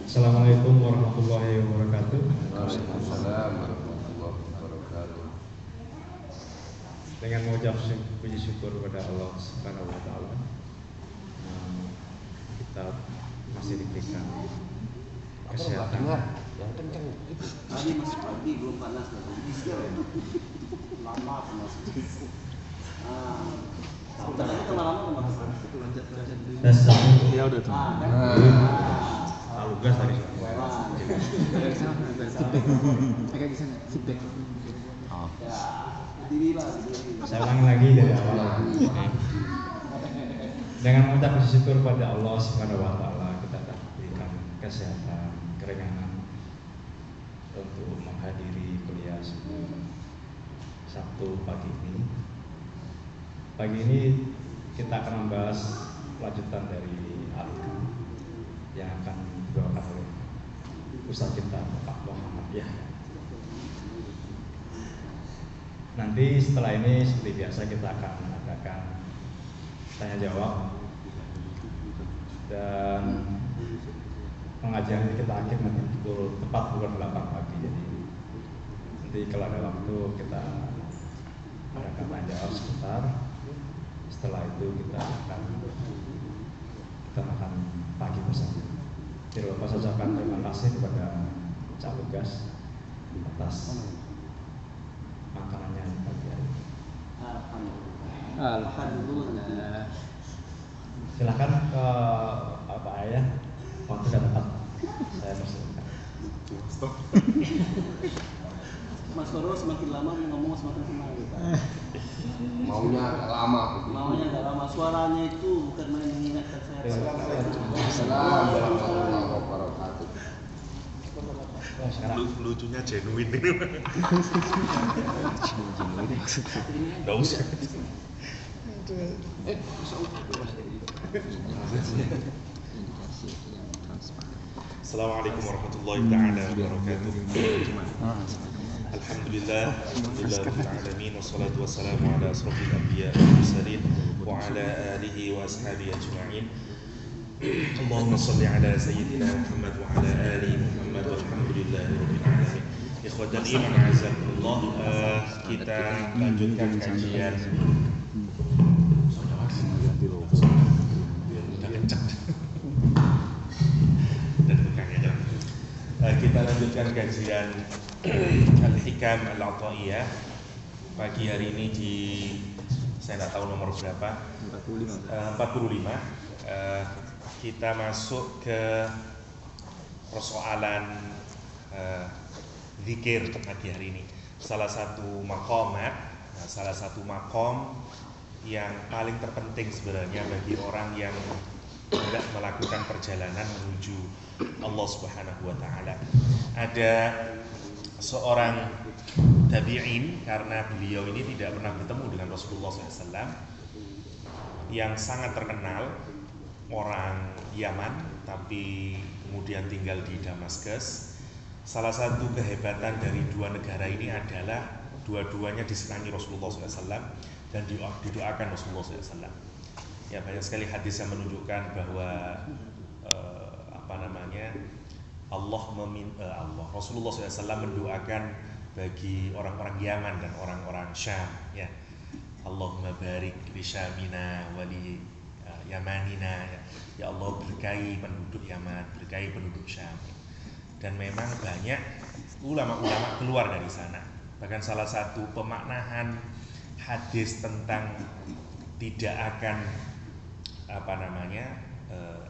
Assalamualaikum warahmatullahi wabarakatuh. Waalaikumsalam warahmatullahi wabarakatuh. Dengan mengucap puji syukur kepada Allah Subhanahu wa taala, kita masih diberikan kesehatan. Yang kenceng itu. Tadi masih pagi belum panas lama panas. Sebenarnya lama-lama Ya udah tuh. Lalu gas tadi. Agak di sana, feedback. Saya ulangi lagi dari awal. Dengan mengucap puji syukur pada Allah Subhanahu wa taala, kita diberikan kesehatan, keringanan untuk menghadiri kuliah Sabtu pagi ini. Pagi ini kita akan membahas lanjutan dari Al-Quran yang akan dibawakan oleh Ustaz kita Pak Muhammad Yahya. Nanti setelah ini seperti biasa kita akan mengadakan tanya jawab dan pengajian ini kita akhir nanti tepat pukul 8 pagi. Jadi nanti kalau ada waktu kita adakan tanya jawab sebentar. Setelah itu kita makan pagi bersama. Jadi lupa saya ucapkan terima kasih kepada Cak Lugas atas makanannya pagi hari. Alhamdulillah. Silakan ke Pak Ayah, waktu dan tempat saya persilakan. Stop. Mas Koro semakin lama ngomong semakin senang gitu. Maunya lama. Maunya nggak lama, suaranya itu bukan main mengingatkan saya. Assalamualaikum warahmatullahi wabarakatuh. Lucunya genuine ini. Nggak usah. Assalamualaikum warahmatullahi wabarakatuh. Alhamdulillah, Alhamdulillahil alamin, wassalatu wassalamu ala asrofil anbiya wal mursalin wa ala alihi wa ashabihi ajma'in. Allahumma shalli ala sayyidina Muhammad wa ala ali Muhammad walhamdulillahi rabbil alamin. Ikhwatal iman azakumullah, kita lanjutkan kajian. Kita lanjutkan kajian Al-Hikam Al-Ata'iyah pagi hari ini di, saya nggak tahu nomor berapa, 45. Kita masuk ke persoalan zikir pagi hari ini. Salah satu makom yang paling terpenting sebenarnya bagi orang yang hendak melakukan perjalanan menuju Allah Subhanahu wa taala. Ada seorang tabi'in, karena beliau ini tidak pernah bertemu dengan Rasulullah SAW, yang sangat terkenal, orang Yaman tapi kemudian tinggal di Damaskus. Salah satu kehebatan dari dua negara ini adalah dua-duanya disenangi Rasulullah SAW dan didoakan Rasulullah SAW. Ya, banyak sekali hadis yang menunjukkan bahwa Rasulullah SAW mendoakan bagi orang-orang Yaman dan orang-orang Syam, ya. Allahumma barik li Syamina wa li Yamanina, ya Allah berkahi penduduk Yaman, berkahi penduduk Syam. Dan memang banyak ulama-ulama keluar dari sana. Bahkan salah satu pemaknaan hadis tentang tidak akan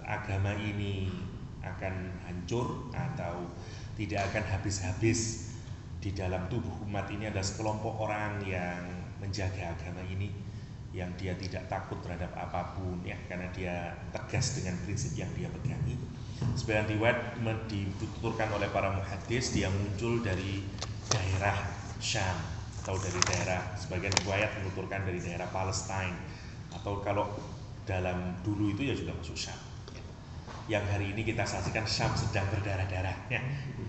agama ini akan hancur atau tidak akan habis-habis di dalam tubuh umat ini adalah sekelompok orang yang menjaga agama ini, yang dia tidak takut terhadap apapun, ya, karena dia tegas dengan prinsip yang dia pegangi. Sebagian riwayat dituturkan oleh para muhaddis, dia muncul dari daerah Syam atau dari daerah, sebagian riwayat menuturkan dari daerah Palestina, atau kalau dalam dulu itu ya juga masuk Syam. Yang hari ini kita saksikan Syam sedang berdarah-darah, ya.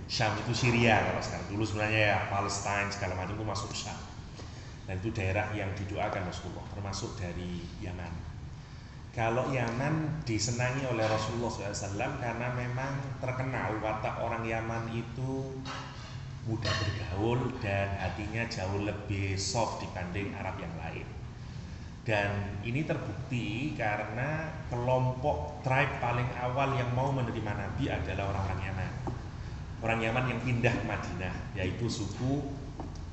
Syam itu Syria kalau sekarang, dulu sebenarnya ya Palestina segala macam itu masuk Syam. Dan itu daerah yang didoakan Rasulullah, termasuk dari Yaman. Kalau Yaman disenangi oleh Rasulullah SAW karena memang terkenal Yaman itu mudah bergaul dan hatinya jauh lebih soft dibanding Arab yang lain. Dan ini terbukti karena kelompok tribe paling awal yang mau menerima Nabi adalah orang-orang Yaman. Orang Yaman yang pindah ke Madinah, yaitu suku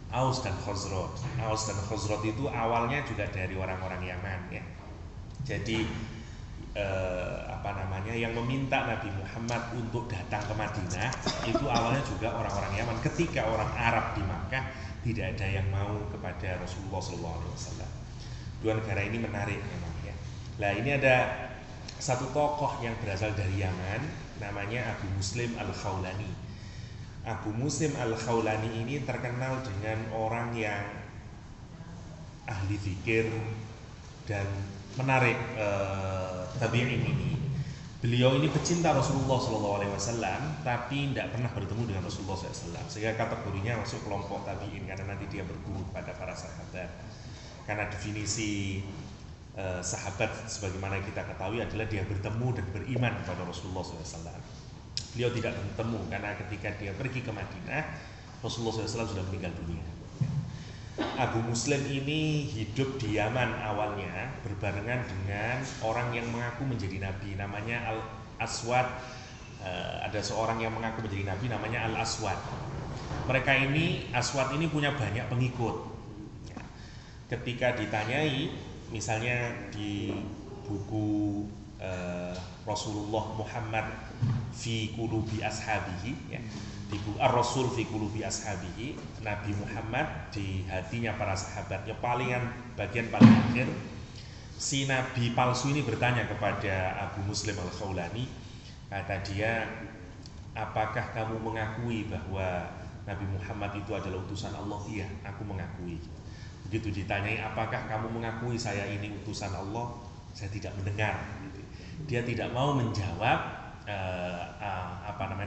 Aus dan Khazraj. Aus dan Khazraj itu awalnya juga dari orang-orang Yaman ya. Jadi yang meminta Nabi Muhammad untuk datang ke Madinah itu awalnya juga orang-orang Yaman. Ketika orang Arab di Makkah tidak ada yang mau kepada Rasulullah SAW. Dua negara ini menarik memang ya. Nah ini ada satu tokoh yang berasal dari Yaman, namanya Abu Muslim Al-Khawlani. Abu Muslim Al-Khawlani ini terkenal dengan orang yang ahli zikir dan menarik tabi'in ini. Beliau ini pecinta Rasulullah SAW, tapi tidak pernah bertemu dengan Rasulullah SAW, sehingga kategorinya masuk kelompok tabi'in karena nanti dia berguru pada para sahabat. Karena definisi sahabat sebagaimana kita ketahui adalah dia bertemu dan beriman kepada Rasulullah SAW. Beliau tidak bertemu karena ketika dia pergi ke Madinah, Rasulullah SAW sudah meninggal dunia. Abu Muslim ini hidup di Yaman awalnya berbarengan dengan orang yang mengaku menjadi nabi, namanya Al-Aswad. Ada seorang yang mengaku menjadi nabi namanya Al-Aswad. Mereka ini, Aswad ini punya banyak pengikut. Ketika ditanyai, misalnya di buku Rasulullah Muhammad fi qulubi ashabihi ya, di buku Ar-Rasul fi qulubi ashabihi, Nabi Muhammad di hatinya para sahabatnya, bagian paling akhir si nabi palsu ini bertanya kepada Abu Muslim Al-Khawlani, kata dia, apakah kamu mengakui bahwa Nabi Muhammad itu adalah utusan Allah? Iya, aku mengakui. Begitu ditanyai, apakah kamu mengakui saya ini utusan Allah? Saya tidak mendengar. Dia tidak mau menjawab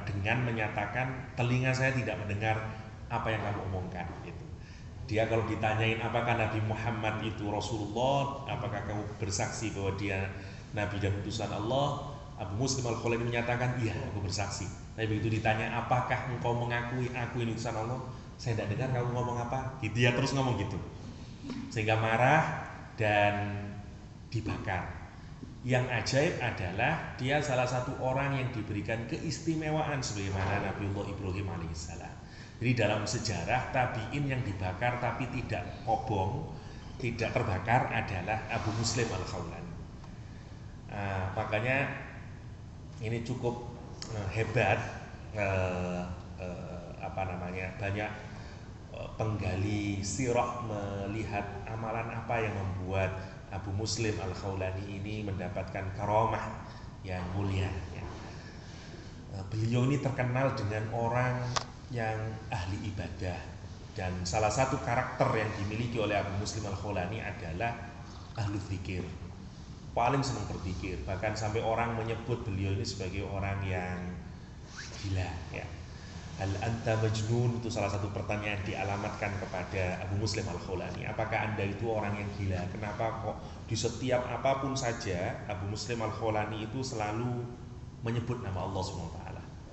dengan menyatakan telinga saya tidak mendengar apa yang kamu omongkan gitu. Dia kalau ditanyain apakah Nabi Muhammad itu Rasulullah, apakah kamu bersaksi bahwa dia Nabi dan utusan Allah, Abu Muslim Al-Khawlani menyatakan iya, aku bersaksi. Tapi begitu ditanya apakah engkau mengakui aku ini utusan Allah, saya tidak dengar kamu ngomong apa. Dia terus ngomong gitu, sehingga marah dan dibakar. Yang ajaib adalah dia salah satu orang yang diberikan keistimewaan sebagaimana Nabiullah Ibrahim alaihissalam. Jadi dalam sejarah tabi'in yang dibakar tapi tidak kobong, tidak terbakar adalah Abu Muslim Al-Khawlani. Makanya ini cukup hebat. Banyak penggali sirah melihat amalan apa yang membuat Abu Muslim Al-Khawlani ini mendapatkan karamah yang mulia ya. Beliau ini terkenal dengan orang yang ahli ibadah, dan salah satu karakter yang dimiliki oleh Abu Muslim Al-Khawlani adalah ahli zikir. Paling senang berzikir, bahkan sampai orang menyebut beliau ini sebagai orang yang gila ya. Hal anta majnun, itu salah satu pertanyaan dialamatkan kepada Abu Muslim Al-Khawlani. Apakah anda itu orang yang gila? Kenapa kok di setiap apapun saja Abu Muslim Al-Khawlani itu selalu menyebut nama Allah SWT,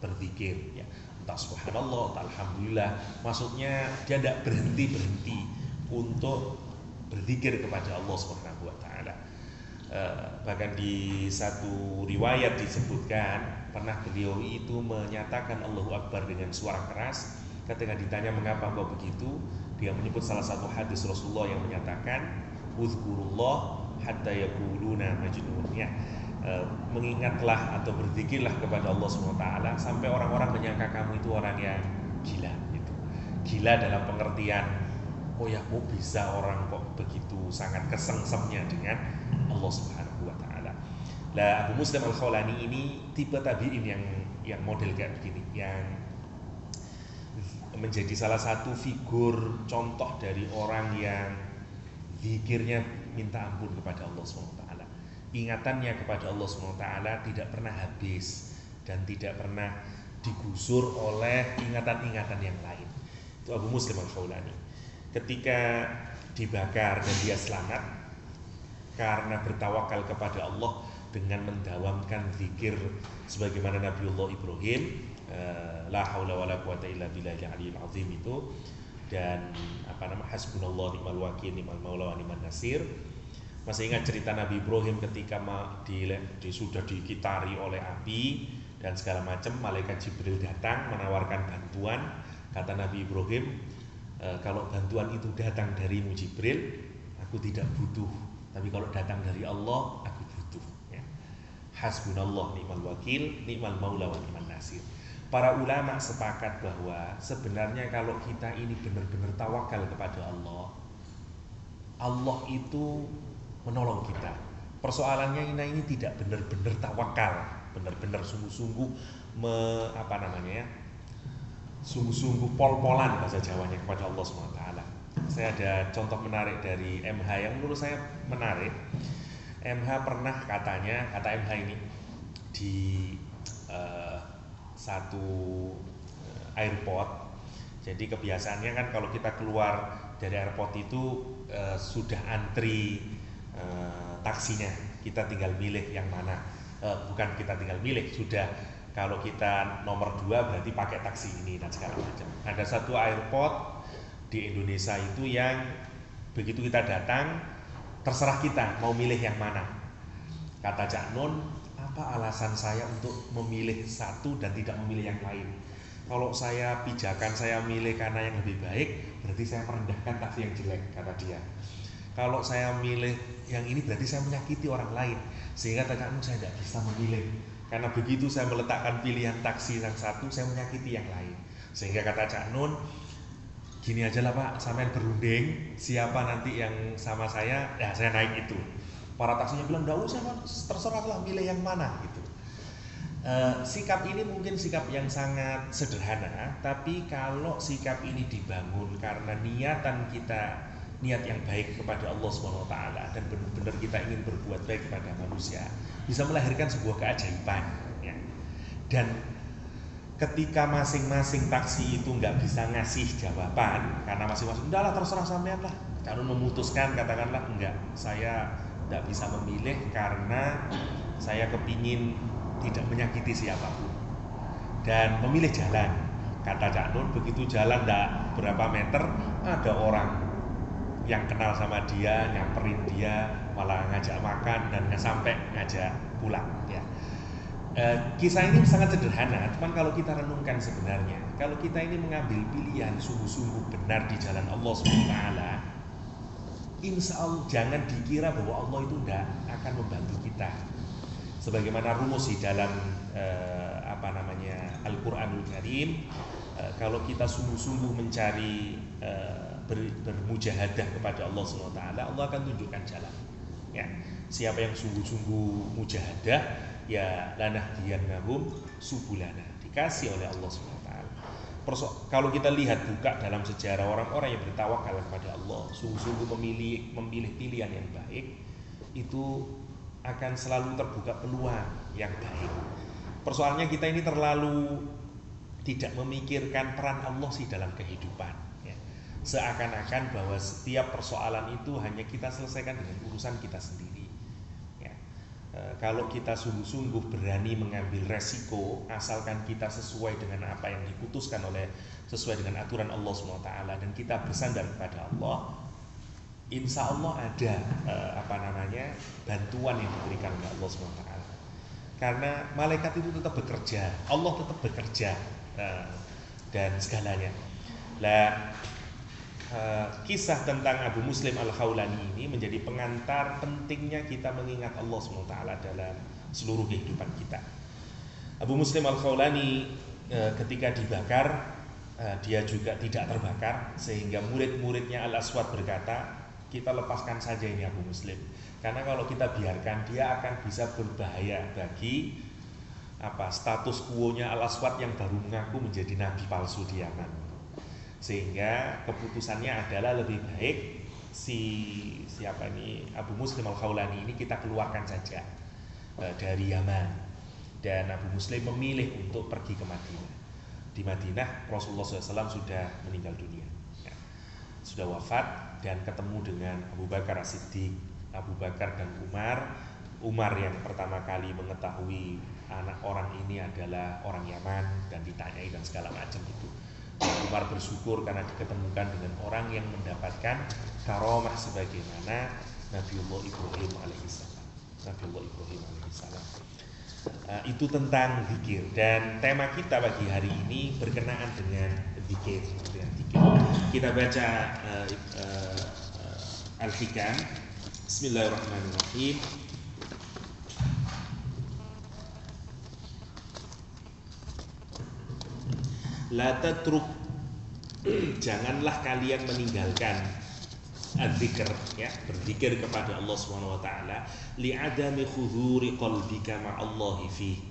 berzikir ya. Entah subhanallah, entah alhamdulillah. Maksudnya dia tidak berhenti untuk berzikir kepada Allah SWT. Bahkan di satu riwayat disebutkan pernah beliau itu menyatakan Allahu Akbar dengan suara keras. Ketika ditanya mengapa kau begitu, dia menyebut salah satu hadis Rasulullah yang menyatakan uzkurullah hatta yaquluna majnun ya. Mengingatlah atau berzikirlah kepada Allah SWT sampai orang-orang menyangka kamu itu orang yang gila gitu. Gila dalam pengertian oh ya, kok bisa orang kok begitu sangat kesengsemnya dengan Allah Subhanahu wa taala. Lah Abu Muslim Al-Khawlani ini tipe tabi'in yang model kayak begini, yang menjadi salah satu figur contoh dari orang yang zikirnya minta ampun kepada Allah Subhanahu wa taala. Ingatannya kepada Allah Subhanahu wa taala tidak pernah habis dan tidak pernah digusur oleh ingatan-ingatan yang lain. Itu Abu Muslim Al-Khawlani. Ketika dibakar dan dia selamat karena bertawakal kepada Allah dengan mendawamkan zikir sebagaimana Nabiullah Ibrahim, la haula wala quwata illa billahil aliyil azim itu, dan hasbunallah ni'mal wakil ni'mal maula wa ni'man nasir. Masih ingat cerita Nabi Ibrahim ketika sudah dikitari oleh api dan segala macam, malaikat Jibril datang menawarkan bantuan. Kata Nabi Ibrahim, kalau bantuan itu datang darimu Jibril, aku tidak butuh, tapi kalau datang dari Allah, aku butuh. Ya. Hasbunallah ni'mal wakil ni'mal maula wa ni'man nasir. Para ulama sepakat bahwa sebenarnya kalau kita ini benar-benar tawakal kepada Allah, Allah itu menolong kita. Persoalannya ini tidak benar-benar tawakal, benar-benar sungguh-sungguh sungguh-sungguh pol-polan bahasa Jawanya kepada Allah SWT. Saya ada contoh menarik dari MH yang menurut saya menarik. MH pernah kata MH ini di satu airport. Jadi kebiasaannya kan kalau kita keluar dari airport itu sudah antri taksinya, kita tinggal milih yang mana. Bukan kita tinggal milih, sudah kalau kita nomor 2 berarti pakai taksi ini dan segala macam. Ada satu airport di Indonesia itu yang begitu kita datang, terserah kita mau milih yang mana. Kata Cak Nun, apa alasan saya untuk memilih satu dan tidak memilih yang lain? Kalau saya pijakan saya milih karena yang lebih baik, berarti saya merendahkan taksi yang jelek, kata dia. Kalau saya milih yang ini berarti saya menyakiti orang lain, sehingga Cak Nun saya tidak bisa memilih. Karena begitu saya meletakkan pilihan taksi yang satu, saya menyakiti yang lain. Sehingga kata Cak Nun, gini aja lah Pak, sampean berunding, siapa nanti yang sama saya, ya saya naik itu. Para taksinya bilang, enggak usah Pak, terserahlah milih yang mana gitu. Sikap ini mungkin sikap yang sangat sederhana, tapi kalau sikap ini dibangun karena niat yang baik kepada Allah SWT dan benar-benar kita ingin berbuat baik kepada manusia, bisa melahirkan sebuah keajaiban. Ya. Dan ketika masing-masing taksi itu nggak bisa ngasih jawaban karena masing-masing, udahlah terserah sampean lah, kalau memutuskan katakanlah enggak, saya tidak bisa memilih karena saya kepingin tidak menyakiti siapapun dan memilih jalan. Kata Cak Nun, begitu jalan tidak berapa meter ada orang yang kenal sama dia, nyamperin dia, malah ngajak makan dan sampai ngajak pulang. Ya. Kisah ini sangat sederhana, cuman kalau kita renungkan sebenarnya, kalau kita ini mengambil pilihan sungguh-sungguh benar di jalan Allah SWT, insya Allah jangan dikira bahwa Allah itu tidak akan membantu kita. Sebagaimana rumus di dalam Al-Quranul Karim, kalau kita sungguh-sungguh mencari bermujahadah kepada Allah SWT, Allah akan tunjukkan jalan. Ya, siapa yang sungguh-sungguh mujahadah, ya lanahdiyannahum subulana, dikasih oleh Allah SWT. Kalau kita lihat buka dalam sejarah orang-orang yang bertawakal kepada Allah, sungguh-sungguh memilih pilihan yang baik, itu akan selalu terbuka peluang yang baik. Persoalannya kita ini terlalu tidak memikirkan peran Allah sih dalam kehidupan. Ya. Seakan-akan bahwa setiap persoalan itu hanya kita selesaikan dengan urusan kita sendiri. Ya. Kalau kita sungguh-sungguh berani mengambil resiko, asalkan kita sesuai dengan apa yang diputuskan sesuai dengan aturan Allah SWT dan kita bersandar kepada Allah, insya Allah ada bantuan yang diberikan oleh Allah SWT. Karena malaikat itu tetap bekerja, Allah tetap bekerja dan segalanya. Kisah tentang Abu Muslim Al-Khawlani ini menjadi pengantar pentingnya kita mengingat Allah SWT dalam seluruh kehidupan kita. Abu Muslim Al-Khawlani ketika dibakar, dia juga tidak terbakar, sehingga murid-muridnya Al-Aswad berkata, kita lepaskan saja ini Abu Muslim, karena kalau kita biarkan dia akan bisa berbahaya bagi status quo-nya Al-Aswad yang baru mengaku menjadi nabi palsu di Yaman. Sehingga keputusannya adalah lebih baik Abu Muslim Al-Khawlani ini kita keluarkan saja dari Yaman, dan Abu Muslim memilih untuk pergi ke Madinah. Di Madinah Rasulullah SAW sudah meninggal dunia, sudah wafat, dan ketemu dengan Abu Bakar As-Siddiq, Abu Bakar dan Umar yang pertama kali mengetahui anak orang ini adalah orang Yaman dan tidak ditanyai dan segala macam itu. Umar bersyukur karena diketemukan dengan orang yang mendapatkan karomah sebagaimana Nabiullah Ibrahim alaihissalam. Itu tentang zikir, dan tema kita pagi hari ini berkenaan dengan zikir. Kita baca Al-Hikam. Bismillahirrahmanirrahim. La tatruk, janganlah kalian meninggalkan adzikr, ya, berzikir kepada Allah Subhanahu wa taala, li'adami khudhuri qalbika ma'allahi fi,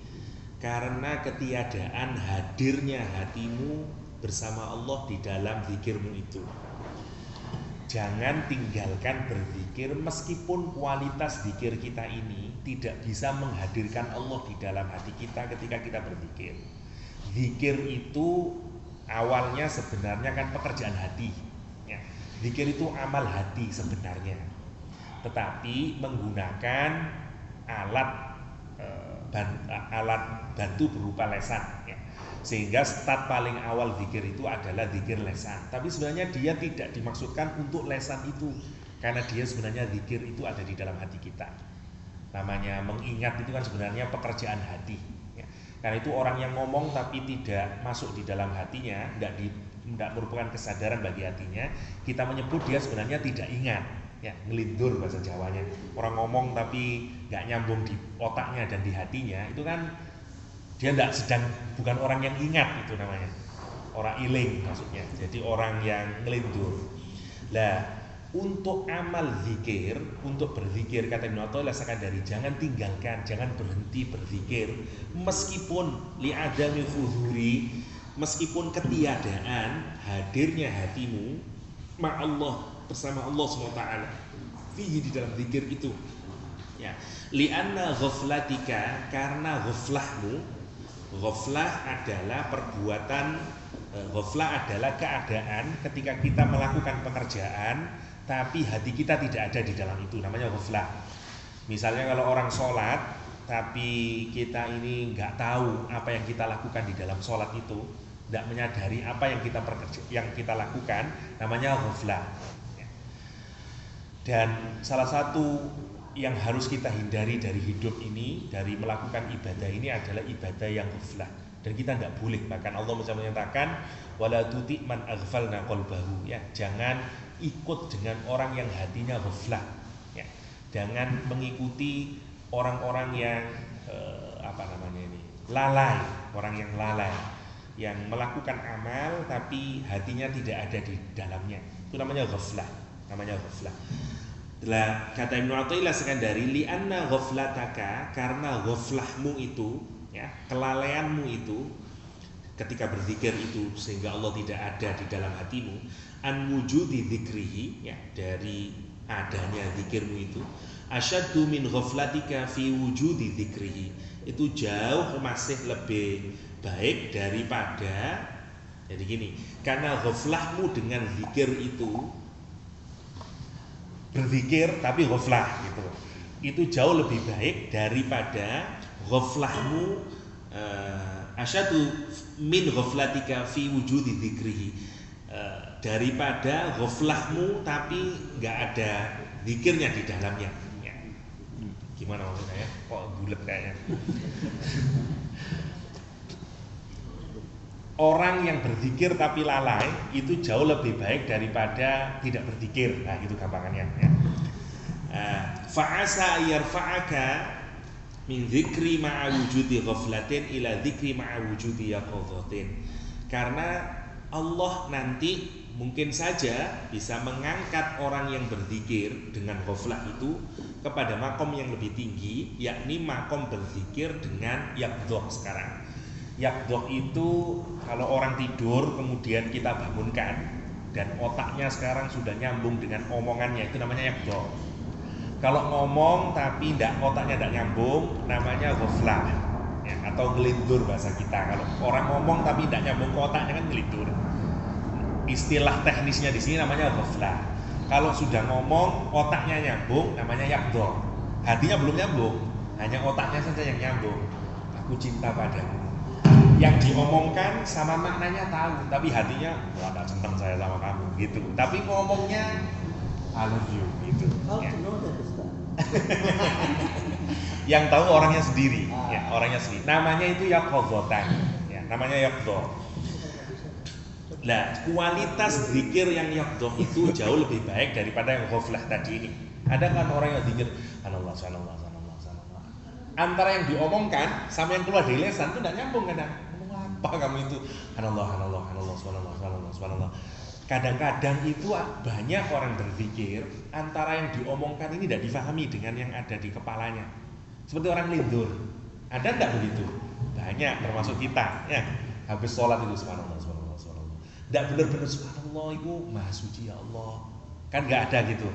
karena ketiadaan hadirnya hatimu bersama Allah di dalam zikirmu itu. Jangan tinggalkan berzikir meskipun kualitas zikir kita ini tidak bisa menghadirkan Allah di dalam hati kita ketika kita berzikir. Zikir itu awalnya sebenarnya kan pekerjaan hati, ya. Zikir itu amal hati sebenarnya, tetapi menggunakan alat bantu berupa lesan, ya. Sehingga start paling awal zikir itu adalah zikir lesan. Tapi sebenarnya dia tidak dimaksudkan untuk lesan itu, karena dia sebenarnya zikir itu ada di dalam hati kita. Namanya mengingat itu kan sebenarnya pekerjaan hati. Karena itu orang yang ngomong tapi tidak masuk di dalam hatinya, tidak merupakan kesadaran bagi hatinya, kita menyebut dia sebenarnya tidak ingat, ya, ngelindur bahasa Jawanya. Orang ngomong tapi nggak nyambung di otaknya dan di hatinya, itu kan dia bukan orang yang ingat, itu namanya orang iling maksudnya. Jadi orang yang ngelindur. Lah, untuk amal zikir, untuk berzikir, kata Ibnu Athaillah sekadari, jangan tinggalkan, jangan berhenti berzikir meskipun li'adami khudhuri, meskipun ketiadaan hadirnya hatimu ma'allah, bersama Allah SWT fihi, di dalam zikir itu, ya. Li'anna ghaflatika, karena ghaflahmu, ghaflah adalah perbuatan, ghaflah adalah keadaan ketika kita melakukan pekerjaan tapi hati kita tidak ada di dalam itu, namanya ghaflah. Misalnya kalau orang sholat tapi kita ini nggak tahu apa yang kita lakukan di dalam sholat itu, tidak menyadari apa yang kita lakukan, namanya ghaflah. Dan salah satu yang harus kita hindari dari hidup ini, dari melakukan ibadah ini, adalah ibadah yang ghaflah. Dan kita nggak boleh, bahkan Allah menyatakan wala tuti man aghfalna qalbahu, ya, jangan ikut dengan orang yang hatinya ghaflah, ya. Jangan mengikuti orang-orang yang lalai, orang yang lalai, yang melakukan amal tapi hatinya tidak ada di dalamnya. Itu namanya ghaflah, Lah, kata Ibnu Athaillah sekandari, li'anna ghaflataka, karena ghaflahmu itu, ya, kelalaianmu itu ketika berzikir itu, sehingga Allah tidak ada di dalam hatimu, an wujudi dzikrihi, ya, dari adanya zikirmu itu, asyaddu min ghaflatika fi wujudi dzikrihi, itu jauh masih lebih baik daripada, jadi gini, karena ghaflahmu dengan zikir itu, berzikir tapi ghaflah gitu, itu jauh lebih baik daripada ghaflahmu asyadu min ghaflatika fi wujudi dzikrihi, daripada ghaflahmu tapi nggak ada zikirnya di dalamnya, ya. Gimana maksudnya, ya? Kok bulet kayaknya. Orang yang berzikir tapi lalai itu jauh lebih baik daripada tidak berzikir. Nah, gitu gampangannya, ya. Fa'asa yarfa'aka min dzikri ma'a wujudi ghaflatin ila dzikri ma'a wujudi yaqadhatin. Karena Allah nanti mungkin saja bisa mengangkat orang yang berzikir dengan ghaflah itu kepada makom yang lebih tinggi, yakni makom berzikir dengan yaqdhah sekarang. Yaqdhah itu kalau orang tidur kemudian kita bangunkan dan otaknya sekarang sudah nyambung dengan omongannya, itu namanya yaqdhah. Kalau ngomong tapi otaknya tidak nyambung, namanya ghaflah, ya, atau ngelindur bahasa kita. Kalau orang ngomong tapi tidak nyambung ke otaknya kan ngelindur. Istilah teknisnya di sini namanya ghaflah. Kalau sudah ngomong otaknya nyambung, namanya yaqdhah. Hatinya belum nyambung, hanya otaknya saja yang nyambung. Aku cinta padamu. Yang diomongkan sama maknanya tahu, tapi hatinya wah gak seneng saya sama kamu gitu. Tapi ngomongnya I love you gitu. How Ya. to know that Ustaz? Yang tahu orangnya sendiri, ya orangnya sendiri. Namanya itu yaqdhatan, ya namanya yaqdhah. Nah, kualitas zikir yang yaqdhah itu jauh lebih baik daripada yang ghaflah tadi ini. Ada kan orang yang zikir Allah, subhanallah, subhanallah, subhanallah. Antara yang diomongkan sama yang keluar dari lisan itu tidak nyambung kadang. Ngomong apa kamu itu? Subhanallah, subhanallah, subhanallah, subhanallah, subhanallah, subhanallah. Kadang-kadang itu banyak orang berzikir antara yang diomongkan ini tidak difahami dengan yang ada di kepalanya. Seperti orang lindur. Ada enggak begitu? Banyak, termasuk kita, ya. Habis sholat itu subhanallah, subhanallah, subhanallah. Enggak benar-benar subhanallah itu maha suci ya Allah. Kan enggak ada gitu.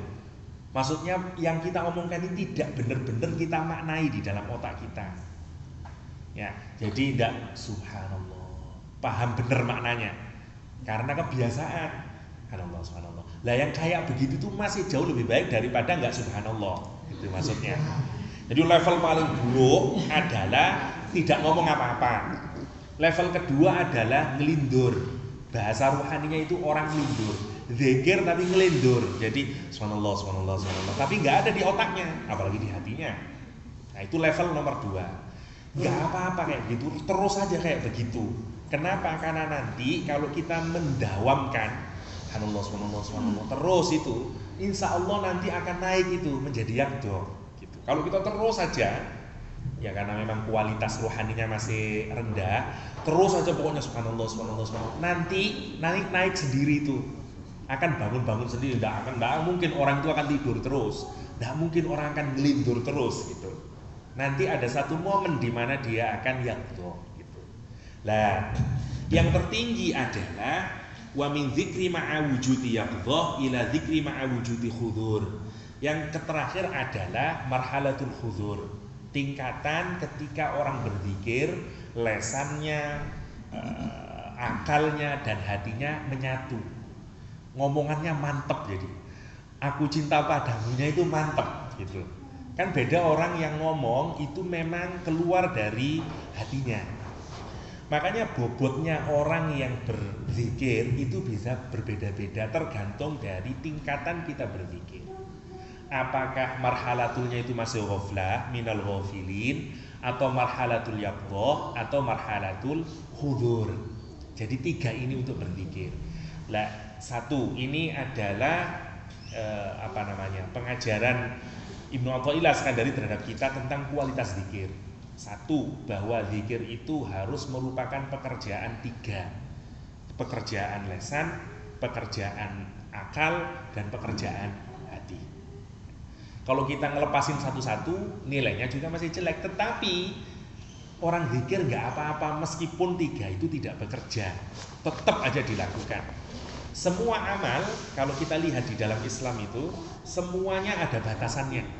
Maksudnya yang kita omongkan ini tidak benar-benar kita maknai di dalam otak kita. Ya, jadi enggak subhanallah. Paham benar maknanya. Karena kebiasaan. Subhanallah, subhanallah. Lah yang kayak begitu tuh masih jauh lebih baik daripada enggak subhanallah. Itu maksudnya. Jadi level paling buruk adalah tidak ngomong apa-apa. Level kedua adalah ngelindur. Bahasa ruhaninya itu orang ngelindur. Zikir tapi ngelindur. Jadi subhanallah, subhanallah, subhanallah. Tapi nggak ada di otaknya, apalagi di hatinya. Nah itu level nomor 2. Nggak apa-apa kayak gitu, terus aja kayak begitu. Kenapa? Karena nanti kalau kita mendawamkan subhanallah, subhanallah, subhanallah terus itu, insya Allah nanti akan naik itu menjadi yaqdhah. Kalau kita terus saja, ya karena memang kualitas rohaninya masih rendah, terus saja pokoknya subhanallah, subhanallah, subhanallah. Nanti naik sendiri itu, akan bangun sendiri. Nggak mungkin orang itu akan tidur terus, nggak mungkin orang akan ngelindur terus gitu. Nanti ada satu momen di mana dia akan yaqdhah gitu. Lah, yang tertinggi adalah wa min dzikri ma'a wujudi yaqdhah ila dzikri ma'a wujudi khudur. Yang terakhir adalah marhalatul khudur, tingkatan ketika orang berzikir, lesannya, akalnya dan hatinya menyatu, ngomongannya mantep. Jadi aku cinta padamunya itu mantep gitu. Kan beda orang yang ngomong itu memang keluar dari hatinya. Makanya bobotnya orang yang berzikir itu bisa berbeda-beda tergantung dari tingkatan kita berzikir. Apakah marhalatulnya itu masih ghaflah minal ghafilin, atau marhalatul yaqdhah, atau marhalatul khudur. Jadi 3 ini untuk berzikir. Lah, 1 ini adalah pengajaran Ibnu Athaillah Iskandari terhadap kita tentang kualitas zikir. 1, bahwa zikir itu harus merupakan pekerjaan 3. Pekerjaan lisan, pekerjaan akal, dan pekerjaan hati. Kalau kita ngelepasin satu-satu, nilainya juga masih jelek. Tetapi orang zikir nggak apa-apa meskipun 3 itu tidak bekerja, tetap aja dilakukan. Semua amal kalau kita lihat di dalam Islam itu semuanya ada batasannya.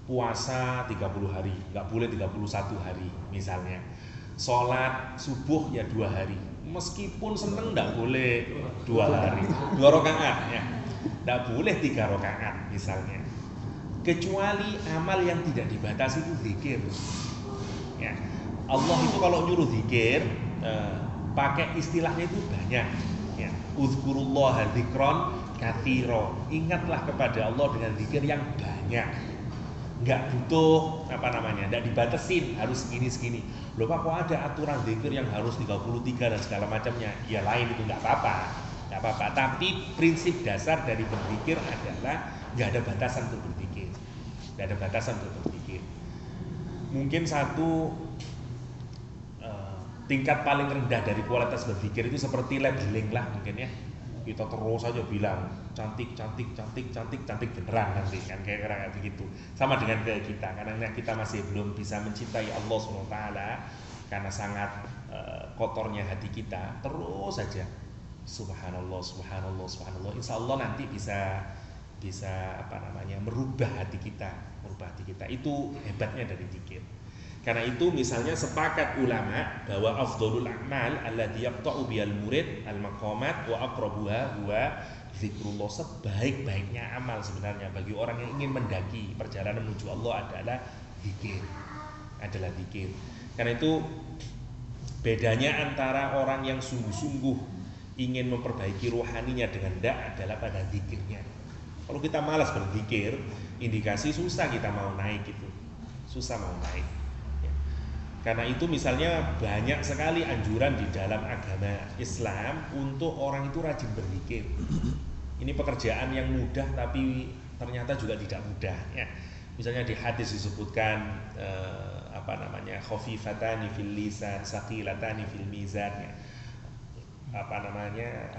Puasa 30 hari, nggak boleh 31 hari misalnya. Sholat subuh ya 2 hari, meskipun seneng nggak boleh 2 hari, 2 rakaat ya, nggak boleh 3 rakaat misalnya. Kecuali amal yang tidak dibatasi itu zikir. Ya, Allah itu kalau nyuruh zikir pakai istilahnya itu banyak. Ya, uzkurullaha dzikron katsira. Ingatlah kepada Allah dengan zikir yang banyak. Nggak butuh nggak dibatasin harus segini. Loh Pak, kok ada aturan zikir yang harus 33 dan segala macamnya? Ya lain itu nggak apa-apa. Tapi prinsip dasar dari berzikir adalah nggak ada batasan untuk berzikir. Nggak ada batasan untuk berzikir. Mungkin satu tingkat paling rendah dari kualitas berzikir itu seperti labeling lah mungkin ya. Kita terus aja bilang cantik beneran nanti kan kayak begitu. Sama dengan kayak kita, karena kita masih belum bisa mencintai Allah SWT karena sangat kotornya hati kita, terus saja subhanallah, subhanallah, subhanallah. Insya Allah nanti bisa merubah hati kita. Itu hebatnya dari zikir. Karena itu misalnya sepakat ulama bahwa afdhalul a'mal allati yaqta'u bihal murid al-maqamat wa aqrabuha huwa zikrullah. Sebaik-baiknya amal sebenarnya bagi orang yang ingin mendaki perjalanan menuju Allah adalah zikir. Karena itu Bedanya antara orang yang sungguh-sungguh ingin memperbaiki rohaninya dengan ndak adalah pada zikirnya. Kalau kita malas berzikir, indikasi susah kita mau naik itu, susah mau naik. Ya. Karena itu misalnya banyak sekali anjuran di dalam agama Islam untuk orang itu rajin berzikir. Ini pekerjaan yang mudah tapi ternyata juga tidak mudah. Ya. Misalnya di hadis disebutkan khafifatani fil lisan, saqilatani fil mizan. Ya.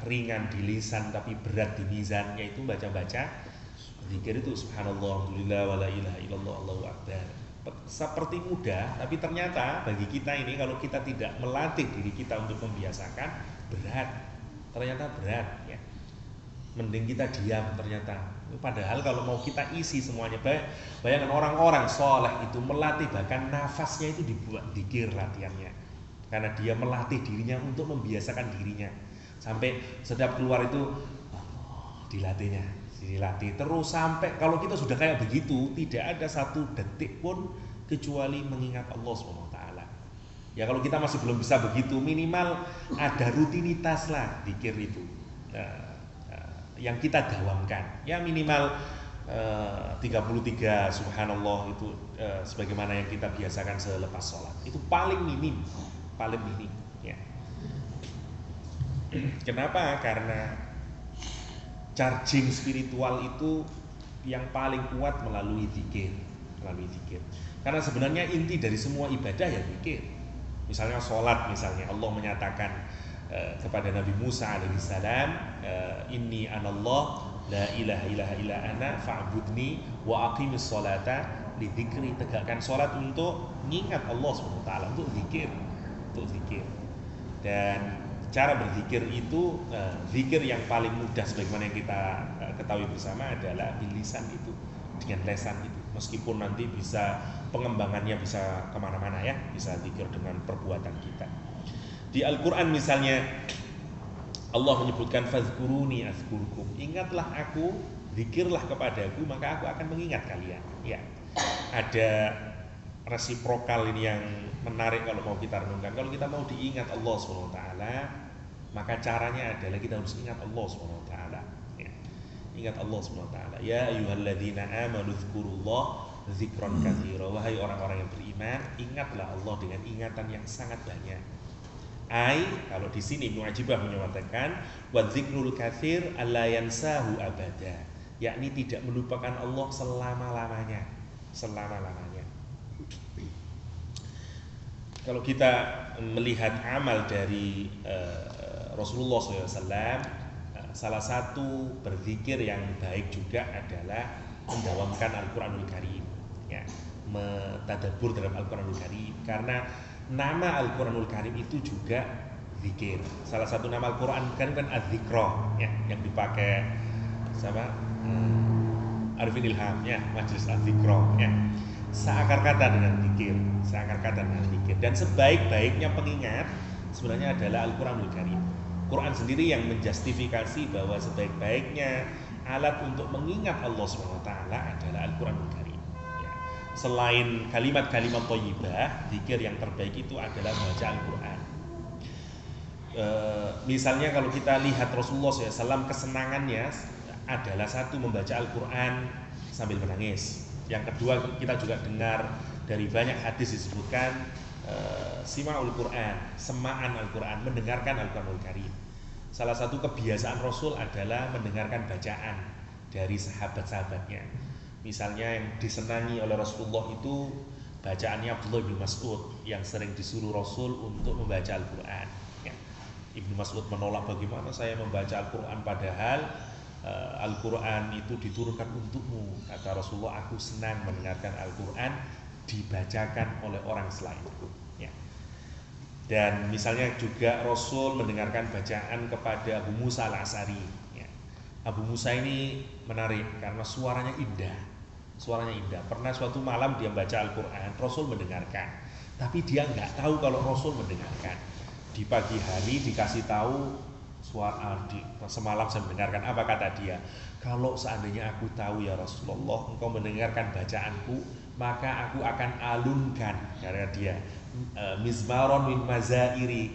Ringan di lisan tapi berat di mizannya, itu baca-baca zikir itu subhanallah, alhamdulillah, wala ilaha illallah, Allahu akbar. Seperti mudah, tapi ternyata bagi kita ini kalau kita tidak melatih diri kita untuk membiasakan, berat. Ternyata berat ya. Mending kita diam ternyata. Padahal kalau mau kita isi semuanya, bayangkan orang-orang soleh itu melatih bahkan nafasnya itu dibuat zikir latihannya. Karena dia melatih dirinya untuk membiasakan dirinya sampai setiap keluar itu dilatih terus sampai kalau kita sudah kayak begitu tidak ada satu detik pun kecuali mengingat Allah SWT. Ya kalau kita masih belum bisa begitu, minimal ada rutinitas lah zikir itu yang kita dawamkan ya, minimal 33 subhanallah itu sebagaimana yang kita biasakan selepas sholat, itu paling minim ya. Kenapa? Karena charging spiritual itu yang paling kuat melalui zikir. Karena sebenarnya inti dari semua ibadah ya zikir. Misalnya sholat, misalnya Allah menyatakan kepada Nabi Musa alaihissalam, inni anallah la ilaha illa ana fa'budni wa aqimis sholata li dzikri. Tegakkan sholat untuk mengingat Allah SWT, untuk zikir. Dan cara berzikir itu zikir yang paling mudah sebagaimana yang kita ketahui bersama adalah bilisan itu, dengan lesan itu. Meskipun nanti bisa pengembangannya bisa kemana-mana ya, bisa zikir dengan perbuatan kita. Di Al-Quran misalnya Allah menyebutkan fazkuruni azkurkum, ingatlah aku, zikirlah kepadaku maka aku akan mengingat kalian ya. Ada resiprokal ini yang menarik kalau mau kita renungkan. Kalau kita mau diingat Allah SWT, maka caranya adalah kita harus ingat Allah SWT ya. Ingat Allah SWT. Ya ayyuhalladzina amanu dzkurullah dzikran katsira. Wahai orang-orang yang beriman, ingatlah Allah dengan ingatan yang sangat banyak. Kalau di sini Ibnu Ajibah menyatakan wa dzikrul katsir alla yansahu abada, yakni tidak melupakan Allah selama-lamanya. Kalau kita melihat amal dari Rasulullah SAW, salah satu berzikir yang baik juga adalah mendawamkan Al-Quranul Karim ya, mentadabbur dalam Al-Quranul Karim. Karena nama Al-Quranul Karim itu juga zikir. Salah satu nama Al-Quranul Karim kan Az-Zikra ya, yang dipakai sama Arifin Ilham ya, Majelis Az-Zikra ya. Seakar kata dengan zikir. Dan sebaik-baiknya pengingat sebenarnya adalah Al-Quranul Karim. Quran sendiri yang menjustifikasi bahwa sebaik-baiknya alat untuk mengingat Allah SWT adalah Al-Quranul Karim ya. Selain kalimat-kalimat thayyibah, zikir yang terbaik itu adalah baca Al-Quran. Misalnya kalau kita lihat Rasulullah SAW, kesenangannya adalah satu, membaca Al-Quran sambil menangis. Yang kedua, kita juga dengar dari banyak hadis disebutkan sima'ul Quran, semaan Al-Quran, mendengarkan Al-Quranul Karim. Salah satu kebiasaan Rasul adalah mendengarkan bacaan dari sahabat-sahabatnya. Misalnya yang disenangi oleh Rasulullah itu bacaannya Abdullah bin Mas'ud yang sering disuruh Rasul untuk membaca Al-Quran ya. Ibnu Mas'ud menolak, bagaimana saya membaca Al-Quran padahal Al-Quran itu diturunkan untukmu. Kata Rasulullah, aku senang mendengarkan Al-Quran dibacakan oleh orang selainku ya. Dan misalnya juga Rasul mendengarkan bacaan kepada Abu Musa al-Asy'ari ya. Abu Musa ini menarik karena suaranya indah. Pernah suatu malam dia baca Al-Quran, Rasul mendengarkan, tapi dia nggak tahu kalau Rasul mendengarkan. Di pagi hari dikasih tahu, semalam saya mendengarkan. Apa kata dia? Kalau seandainya aku tahu ya Rasulullah, engkau mendengarkan bacaanku, maka aku akan alunkan, karena dia mizmaron min mazairi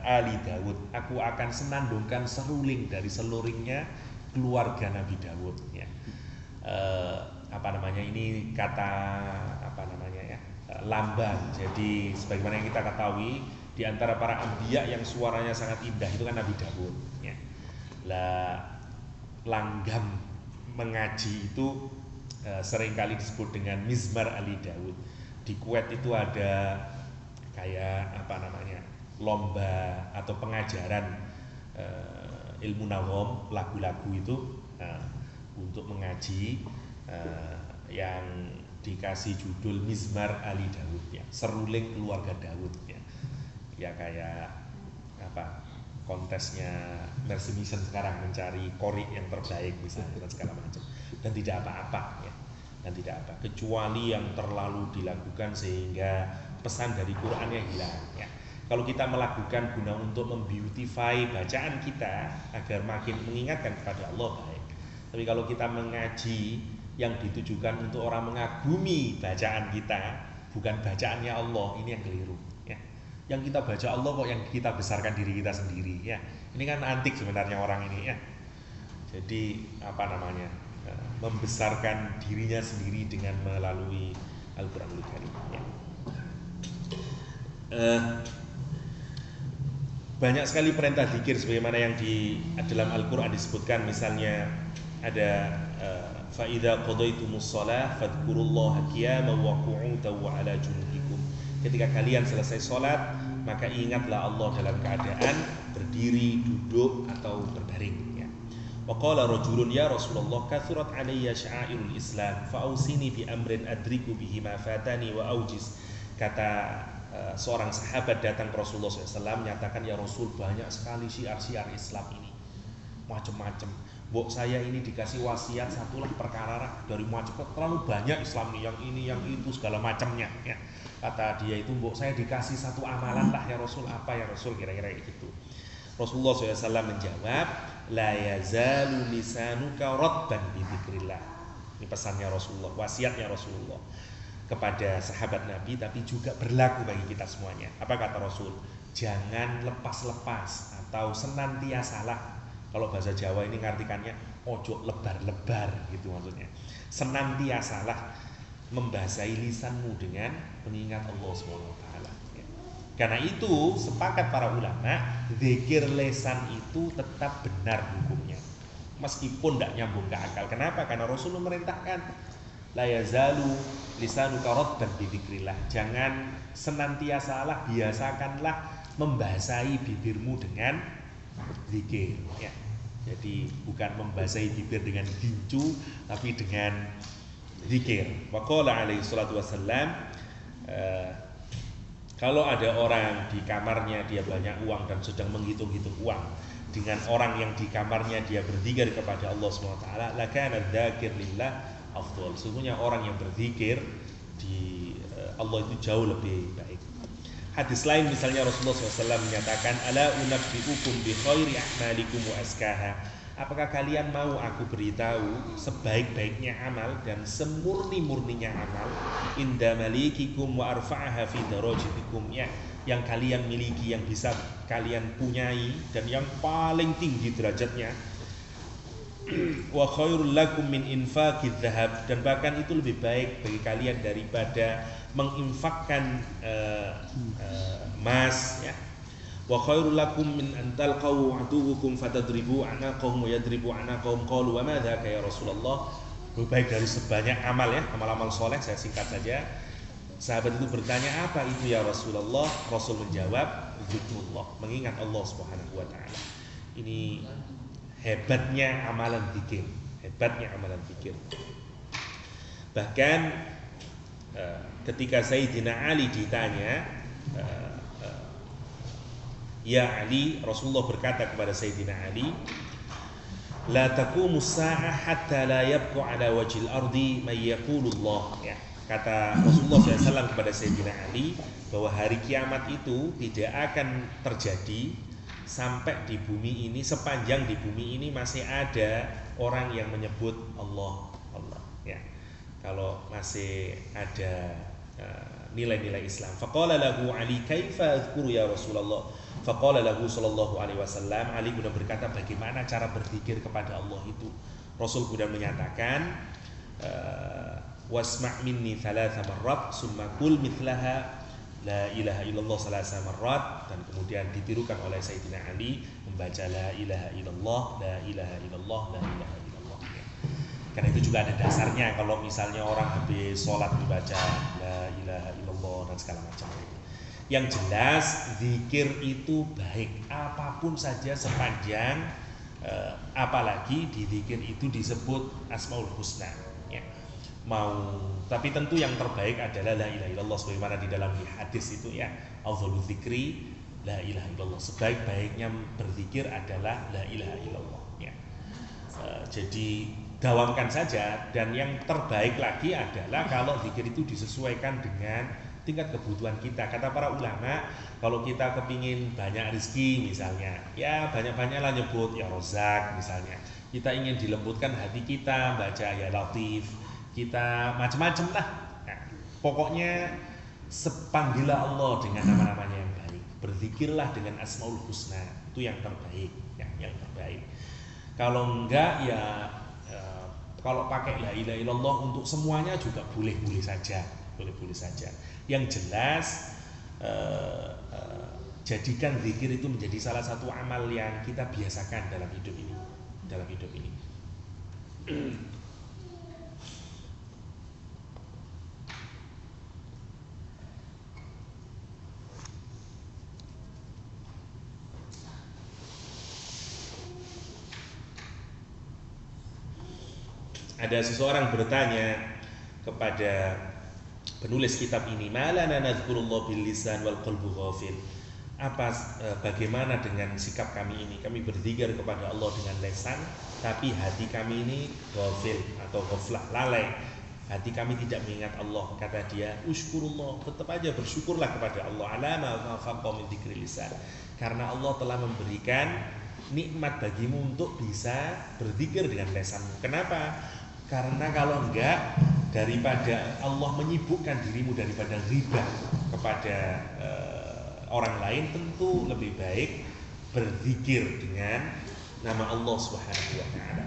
ali Dawud, aku akan senandungkan seruling dari seluringnya keluarga Nabi Dawud ya. Ini kata lambang. Jadi sebagaimana yang kita ketahui di antara para anbiya yang suaranya sangat indah itu kan Nabi Dawud ya. Langgam mengaji itu seringkali disebut dengan mizmar ali Dawud. Di Kuwait itu ada kayak lomba atau pengajaran ilmu nawom, lagu-lagu itu untuk mengaji yang dikasih judul Mizmar Ali Dawud ya, seruling keluarga Dawud ya. Ya kayak kontesnya Mercy Mission sekarang mencari kori yang terbaik misalnya dan segala macam, dan tidak apa-apa ya, dan tidak apa kecuali yang terlalu dilakukan sehingga pesan dari Qurannya hilang ya. Kalau kita melakukan guna untuk membeautify bacaan kita agar makin mengingatkan kepada Allah, baik. Tapi kalau kita mengaji yang ditujukan untuk orang mengagumi bacaan kita, bukan bacaannya Allah, ini yang keliru ya. Yang kita baca Allah kok yang kita besarkan diri kita sendiri ya. Ini kan antik sebenarnya orang ini ya. Jadi membesarkan dirinya sendiri dengan melalui Al-Qur'anul Karim ya. Banyak sekali perintah zikir sebagaimana yang di dalam Al-Qur'an disebutkan, misalnya ada fa idza qadaytumus shalah fadhkurullaha qiyaman wa qu'udan wa 'ala junubikum. Ketika kalian selesai salat, maka ingatlah Allah dalam keadaan berdiri, duduk atau berbaring ya. Wa qala rajulun ya Rasulullah kathurat 'alayya sya'airul Islam fa ausini bi amrin adriku bihi ma fatani wa aujiz. Kata seorang sahabat datang ke Rasulullah SAW menyatakan, ya Rasul, banyak sekali syiar-syiar Islam ini macam-macam. Mbok saya ini dikasih wasiat satulah perkara dari macam, terlalu banyak Islam nih, yang ini yang itu segala macamnya ya. Kata dia itu, mbok saya dikasih satu amalan lah ya Rasul. Apa ya Rasul? Kira-kira gitu. Rasulullah SAW menjawab, la yazalu lisanuka radban bi dzikrillah. Ini pesannya Rasulullah, wasiatnya Rasulullah kepada sahabat Nabi, tapi juga berlaku bagi kita semuanya. Apa kata Rasul? Jangan lepas-lepas atau senantiasalah. Kalau bahasa Jawa ini ngartikannya ojo lebar-lebar gitu maksudnya. Senantiasalah membasahi lisanmu dengan mengingat Allah SWT ya. Karena itu sepakat para ulama, zikir lisan itu tetap benar hukumnya meskipun tidak nyambung ke akal. Kenapa? Karena Rasul memerintahkan la yazalu lisanuka radban bi dzikrillah. Jangan senantiasalah, biasakanlah membasahi bibirmu dengan zikir ya. Jadi bukan membasahi bibir dengan gincu, tapi dengan zikir. Wa qala alaihi salatu wassalam, kalau ada orang di kamarnya dia banyak uang dan sedang menghitung-hitung uang dengan orang yang di kamarnya dia berzikir kepada Allah SWT, lakana dzakir lillah afdal. Sesungguhnya orang yang berzikir di Allah itu jauh lebih baik. Hadis lain misalnya Rasulullah SAW menyatakan, ala unabbiukum bi khairi a'malikum wa askaha. Apakah kalian mau aku beritahu sebaik-baiknya amal dan semurni-murninya amal, inda malikikum wa arfa'aha fi darajatikum ya, yang kalian miliki, yang bisa kalian punyai dan yang paling tinggi derajatnya. Wa khairul lakum min infaqidz dzahab, dan bahkan itu lebih baik bagi kalian daripada menginfakkan emas ya. Wa khairul lakum min an talqaw aduwukum fatadribu anaqahum wa yadribu anaqahum. Qalu wa ma dzaka ya Rasulullah. Lebih baik dari sebanyak amal ya, amal-amal soleh. Saya singkat saja. Sahabat itu bertanya, apa itu ya Rasulullah? Rasul menjawab, zikrullah, mengingat Allah Subhanahu wa taala. Ini hebatnya amalan zikir, hebatnya amalan zikir. Bahkan ketika Sayyidina Ali ditanya, ya Ali, Rasulullah berkata kepada Sayyidina Ali, la taqumus sa'ah hatta la yabqa ala wajhil ardi may yaqulullah ya. Kata Rasulullah SAW kepada Sayyidina Ali bahwa hari kiamat itu tidak akan terjadi sampai di bumi ini, sepanjang di bumi ini masih ada orang yang menyebut Allah, Allah ya. Kalau masih ada nilai-nilai Islam. Faqala lahu Ali kaifa azkuru ya Rasulullah. Faqala lahu sallallahu alaihi wasallam, Ali kemudian berkata, bagaimana cara berzikir kepada Allah itu? Rasul kemudian menyatakan, wasma' minni thalatha marrat summa qul mithlaha la ilaha illallah salasa marrat, dan kemudian ditirukan oleh Sayyidina Ali membaca la ilaha illallah, la ilaha illallah, la ilaha illallah. Karena itu juga ada dasarnya kalau misalnya orang habis sholat membaca la ilaha illallah dan segala macam. Yang jelas zikir itu baik apapun saja sepanjang apalagi di zikir itu disebut Asmaul Husna ya. Tapi tentu yang terbaik adalah la ilaha illallah, sebagaimana di dalam hadis itu ya, afdhalul dzikri la ilaha illallah, sebaik-baiknya berzikir adalah la ilaha illallah ya. Jadi dawamkan saja, dan yang terbaik lagi adalah kalau zikir itu disesuaikan dengan tingkat kebutuhan kita. Kata para ulama, kalau kita kepingin banyak rezeki misalnya, ya banyak-banyaklah nyebut ya Rozak misalnya. Kita ingin dilembutkan hati kita, baca ya Latif, kita macam-macam lah. Nah, pokoknya panggillah Allah dengan nama-namanya yang baik, berzikirlah dengan Asmaul Husna, itu yang terbaik ya, yang terbaik. Kalau enggak ya kalau pakai la ilaha illallah untuk semuanya juga boleh-boleh saja, boleh-boleh saja. Yang jelas jadikan zikir itu menjadi salah satu amal yang kita biasakan dalam hidup ini, dalam hidup ini. Ada seseorang bertanya kepada penulis kitab ini, malana nadzkurullah bil lisan wal qalbu ghafil. Bagaimana dengan sikap kami ini? Kami berzikir kepada Allah dengan lisan, tapi hati kami ini ghafil atau ghaflah, lalai. Hati kami tidak mengingat Allah. Kata dia, usykurullah, tetap aja bersyukurlah kepada Allah ala ma wafaqa min dzikri lisan. Karena Allah telah memberikan nikmat bagimu untuk bisa berzikir dengan lisanmu. Kenapa? Karena kalau enggak, daripada Allah menyibukkan dirimu daripada riba kepada orang lain, tentu lebih baik berzikir dengan nama Allah Subhanahu wa taala.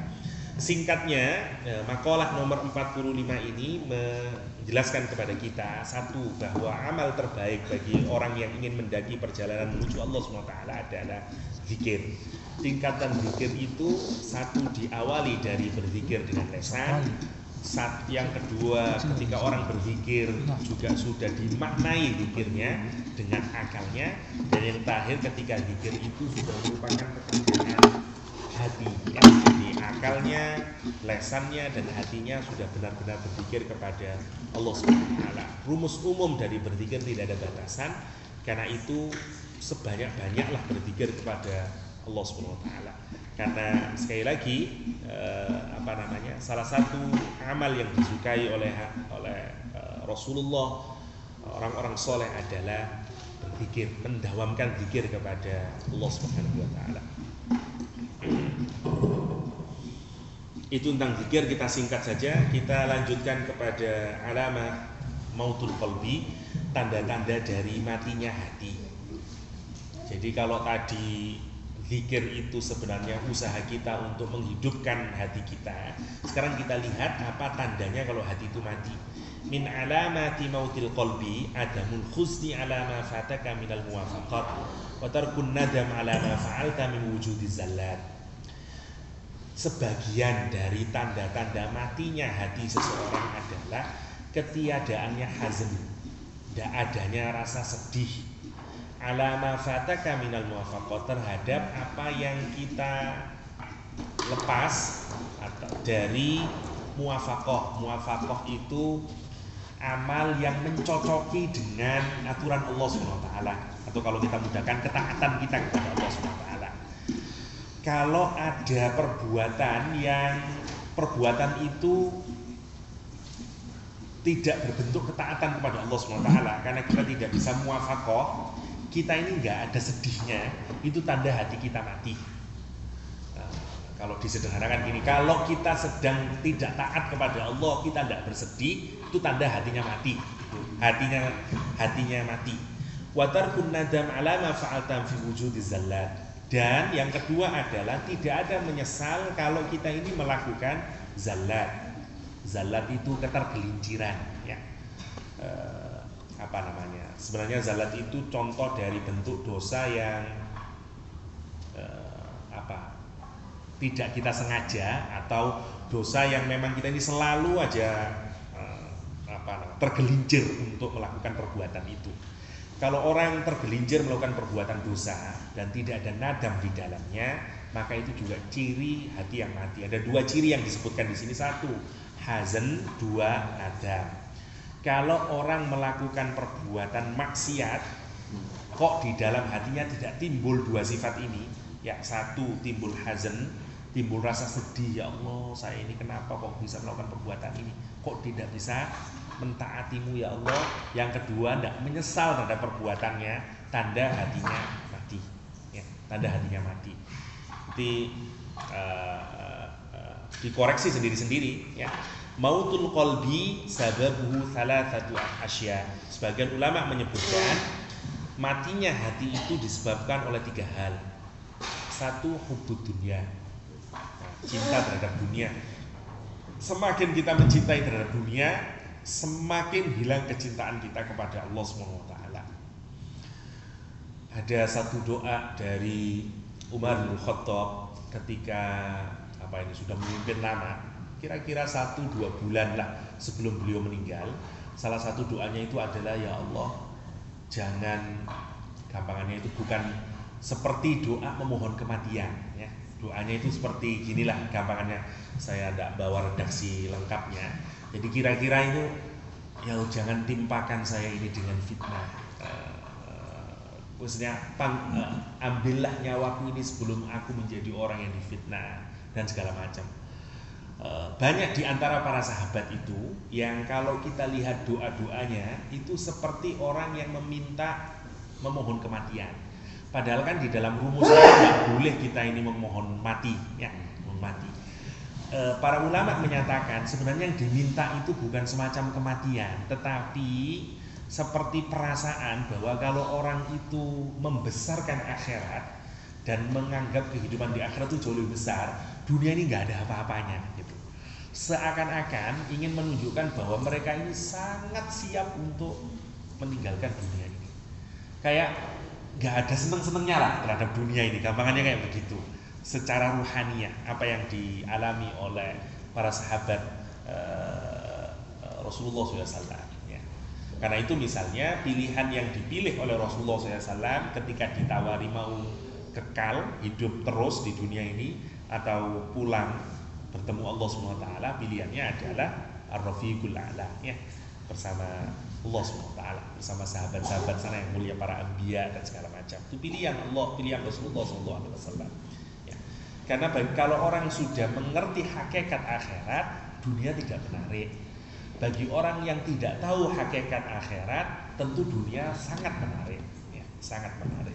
Singkatnya, makalah nomor 45 ini menjelaskan kepada kita, satu, bahwa amal terbaik bagi orang yang ingin mendaki perjalanan menuju Allah Subhanahu wa taala adalah zikir. Tingkatan zikir itu satu diawali dari berzikir dengan lisan. Yang kedua, ketika orang berzikir juga sudah dimaknai zikirnya dengan akalnya. Dan yang terakhir, ketika zikir itu sudah merupakan pekerjaan hati, ya. Jadi akalnya, lesannya, dan hatinya sudah benar-benar berzikir kepada Allah SWT. Rumus umum dari berzikir tidak ada batasan. Karena itu sebanyak-banyaklah berzikir kepada Allah SWT. Karena sekali lagi salah satu amal yang disukai oleh Rasulullah, orang-orang soleh adalah berzikir, mendawamkan zikir kepada Allah Subhanahu wa taala. Itu tentang zikir, kita singkat saja. Kita lanjutkan kepada alamat mautul qalbi, tanda-tanda dari matinya hati. Jadi kalau tadi zikir itu sebenarnya usaha kita untuk menghidupkan hati kita, sekarang kita lihat apa tandanya kalau hati itu mati. Min alamati mautil qalbi adamul khuzni ala ma fataka minal muwafaqat wa tarkun nadam ala ma fa'alta min wujudiz zallat. Sebagian dari tanda-tanda matinya hati seseorang adalah ketiadaannya hazn, tidak adanya rasa sedih, ala ma fataka minal muwafaqat, terhadap apa yang kita lepas atau dari muwafaqah. Muwafaqah itu amal yang mencocoki dengan aturan Allah SWT, atau kalau kita mudahkan, ketaatan kita kepada Allah SWT. Kalau ada perbuatan itu tidak berbentuk ketaatan kepada Allah SWT, karena kita tidak bisa muwafaqah, kita ini nggak ada sedihnya, itu tanda hati kita mati. Kalau disederhanakan gini, kalau kita sedang tidak taat kepada Allah, kita tidak bersedih, itu tanda hatinya mati. hatinya mati. Wa tarkun nadam ala ma fa'altam fi wujudi zallat. Dan yang kedua adalah tidak ada menyesal kalau kita ini melakukan zallat. Zallat itu ketergelinciran, ya. Sebenarnya zallat itu contoh dari bentuk dosa yang tidak kita sengaja, atau dosa yang memang kita ini selalu aja tergelincir untuk melakukan perbuatan itu. Kalau orang tergelincir melakukan perbuatan dosa dan tidak ada nadam di dalamnya, maka itu juga ciri hati yang mati. Ada dua ciri yang disebutkan di sini. Satu, hazan, dua, nadam. Kalau orang melakukan perbuatan maksiat, kok di dalam hatinya tidak timbul dua sifat ini, ya, satu, timbul hazan, timbul rasa sedih, ya Allah, saya ini kenapa kok bisa melakukan perbuatan ini, kok tidak bisa mentaatimu ya Allah. Yang kedua, tidak menyesal terhadap perbuatannya, tanda hatinya mati, ya, tanda hatinya mati. Jadi dikoreksi sendiri-sendiri, ya. Mautul qalbi sababuhu thalathatu asya. Sebagian ulama menyebutkan matinya hati itu disebabkan oleh tiga hal. Satu, hubbud dunya, cinta terhadap dunia. Semakin kita mencintai terhadap dunia, semakin hilang kecintaan kita kepada Allah SWT. Ada satu doa dari Umar bin Khattab ketika sudah memimpin lama, kira-kira 1-2 bulan lah sebelum beliau meninggal. Salah satu doanya itu adalah, ya Allah, jangan, gampangannya itu bukan seperti doa memohon kematian, ya. Doanya itu seperti ginilah gampangannya. Saya tidak bawa redaksi lengkapnya. Jadi kira-kira itu, ya jangan timpakan saya ini dengan fitnah. Maksudnya ambillah nyawaku ini sebelum aku menjadi orang yang difitnah dan segala macam. Banyak di antara para sahabat itu yang kalau kita lihat doa-doanya itu seperti orang yang memohon kematian. Padahal kan di dalam rumusnya tidak boleh kita ini memohon mati, ya, mati. Para ulama menyatakan sebenarnya yang diminta itu bukan semacam kematian, tetapi seperti perasaan bahwa kalau orang itu membesarkan akhirat dan menganggap kehidupan di akhirat itu jauh lebih besar, dunia ini nggak ada apa-apanya, gitu. Seakan-akan ingin menunjukkan bahwa mereka ini sangat siap untuk meninggalkan dunia ini. Kayak nggak ada seneng-senengnya lah terhadap dunia ini, gampangannya kayak begitu. Secara ruhaniah, apa yang dialami oleh para sahabat Rasulullah SAW, ya. Karena itu misalnya pilihan yang dipilih oleh Rasulullah SAW ketika ditawari mau kekal hidup terus di dunia ini atau pulang bertemu Allah SWT, pilihannya adalah Ar-Rafiqul A'la, ya, bersama Allah SWT, bersama sahabat-sahabat sana yang mulia, para anbiya dan segala macam. Itu pilihan Allah, pilihan Rasulullah SAW. Ya. Karena kalau orang sudah mengerti hakikat akhirat, dunia tidak menarik. Bagi orang yang tidak tahu hakikat akhirat, tentu dunia sangat menarik, ya, sangat menarik.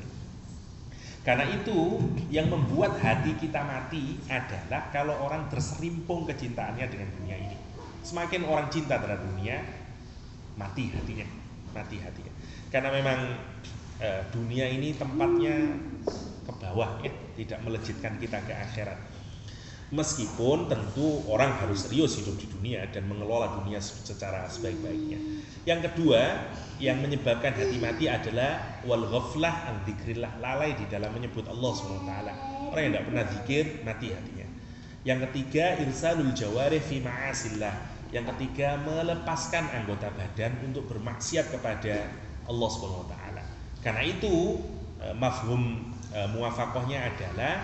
Karena itu yang membuat hati kita mati adalah kalau orang terserimpung kecintaannya dengan dunia ini. Semakin orang cinta terhadap dunia, mati hatinya. Karena memang dunia ini tempatnya ke bawah, ya, tidak melejitkan kita ke akhirat. Meskipun tentu orang harus serius hidup di dunia dan mengelola dunia secara sebaik-baiknya. Yang kedua, yang menyebabkan hati mati adalah wal ghaflah an dzikrillah, lalai di dalam menyebut Allah SWT. Orang yang tidak pernah zikir, mati hatinya. Yang ketiga, irsalul jawarih fi ma'asillah. Yang ketiga, melepaskan anggota badan untuk bermaksiat kepada Allah SWT. Karena itu mafhum muwafaqahnya adalah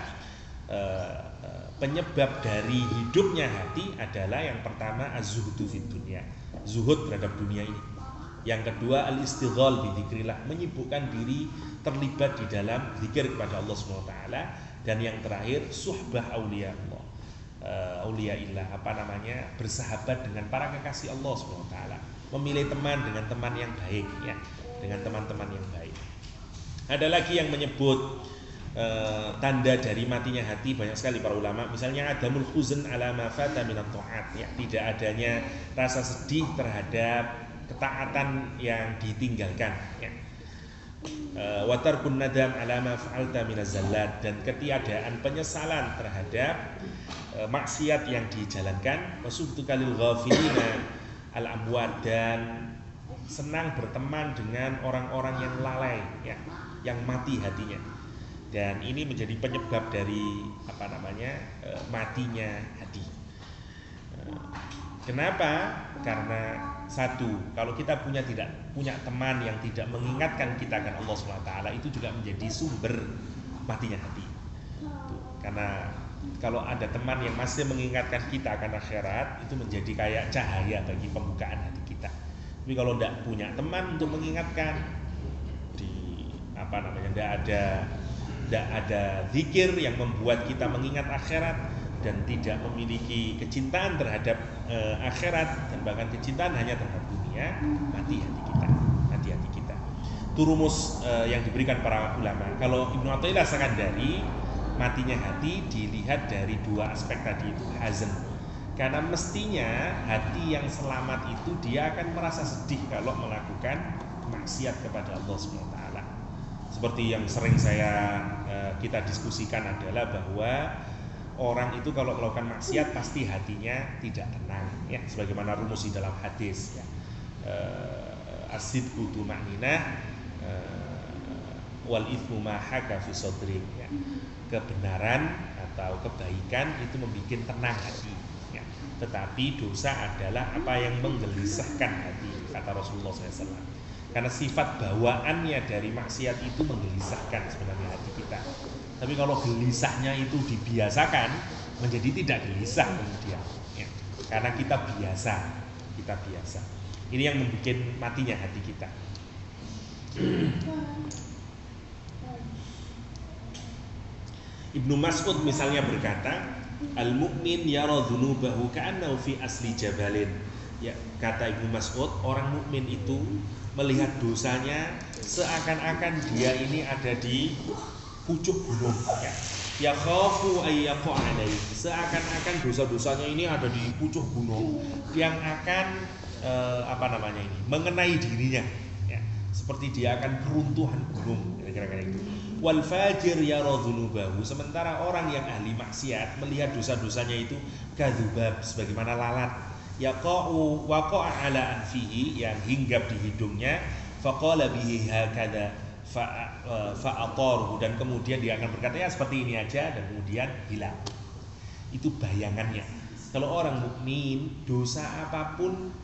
penyebab dari hidupnya hati adalah yang pertama az-zuhdu fid dunya, zuhud terhadap dunia ini. Yang kedua al-istighal bi dzikrillah, menyibukkan diri terlibat di dalam zikir kepada Allah SWT. Dan yang terakhir suhbah auliya Allah, auliyaillah, bersahabat dengan para kekasih Allah SWT, memilih teman dengan teman yang baik, ya, dengan teman-teman yang baik. Ada lagi yang menyebut tanda dari matinya hati, banyak sekali para ulama. Misalnya adamul huzn ala ma fata minat ta'at, ya, tidak adanya rasa sedih terhadap ketaatan yang ditinggalkan, ya. Wa tarkun nadam ala ma fa'alta minaz zallat, dan ketiadaan penyesalan terhadap maksiat yang dijalankan. Wasubtuka lil ghafilina al amwat, dan senang berteman dengan orang-orang yang lalai, ya, yang mati hatinya. Dan ini menjadi penyebab dari matinya hati. Kenapa? Karena satu, kalau kita tidak punya teman yang tidak mengingatkan kita akan Allah SWT, itu juga menjadi sumber matinya hati. Karena kalau ada teman yang masih mengingatkan kita akan akhirat, itu menjadi kayak cahaya bagi pembukaan hati kita. Tapi kalau tidak punya teman untuk mengingatkan, tidak ada zikir yang membuat kita mengingat akhirat, dan tidak memiliki kecintaan terhadap akhirat, dan bahkan kecintaan hanya terhadap dunia, mati hati kita. Itu rumus yang diberikan para ulama. Kalau Ibnu Athaillah Sakandari, matinya hati dilihat dari dua aspek tadi itu, hazan. Karena mestinya hati yang selamat itu dia akan merasa sedih kalau melakukan maksiat kepada Allah SWT. Seperti yang sering kita diskusikan adalah bahwa orang itu kalau melakukan maksiat pasti hatinya tidak tenang, ya, sebagaimana rumus di dalam hadis, ya. As-sidqu tuma'ninah wal itsmu ma haka fi sadri, ya. Kebenaran atau kebaikan itu membuat tenang hati, ya. Tetapi dosa adalah apa yang menggelisahkan hati, kata Rasulullah SAW. Karena sifat bawaannya dari maksiat itu menggelisahkan sebenarnya hati kita. Tapi kalau gelisahnya itu dibiasakan, menjadi tidak gelisah kemudian, ya. Karena kita biasa. Ini yang membuat matinya hati kita. Ibnu Mas'ud misalnya berkata, al-mu'min yara dzunubahu ka'annahu fi asli jabalin. Ya, kata Ibnu Mas'ud, orang mukmin itu melihat dosanya seakan-akan dia ini ada di pucuk gunung, ya. Ya khafu ay yaqa alaihi, seakan-akan dosa-dosanya ini ada di pucuk gunung yang akan mengenai dirinya, ya. Seperti dia akan keruntuhan gunung, kira-kira itu. Wal fajir yara dzunubahu, sementara orang yang ahli maksiat melihat dosa-dosanya itu kadzubab, sebagaimana lalat. Yaqa'u waqa'a ala anfihi, yang hinggap di hidungnya, faqala bihi hakadha fa'atarhu, dan kemudian dia akan berkata ya seperti ini aja, dan kemudian hilang. Itu bayangannya. Kalau orang mukmin, dosa apapun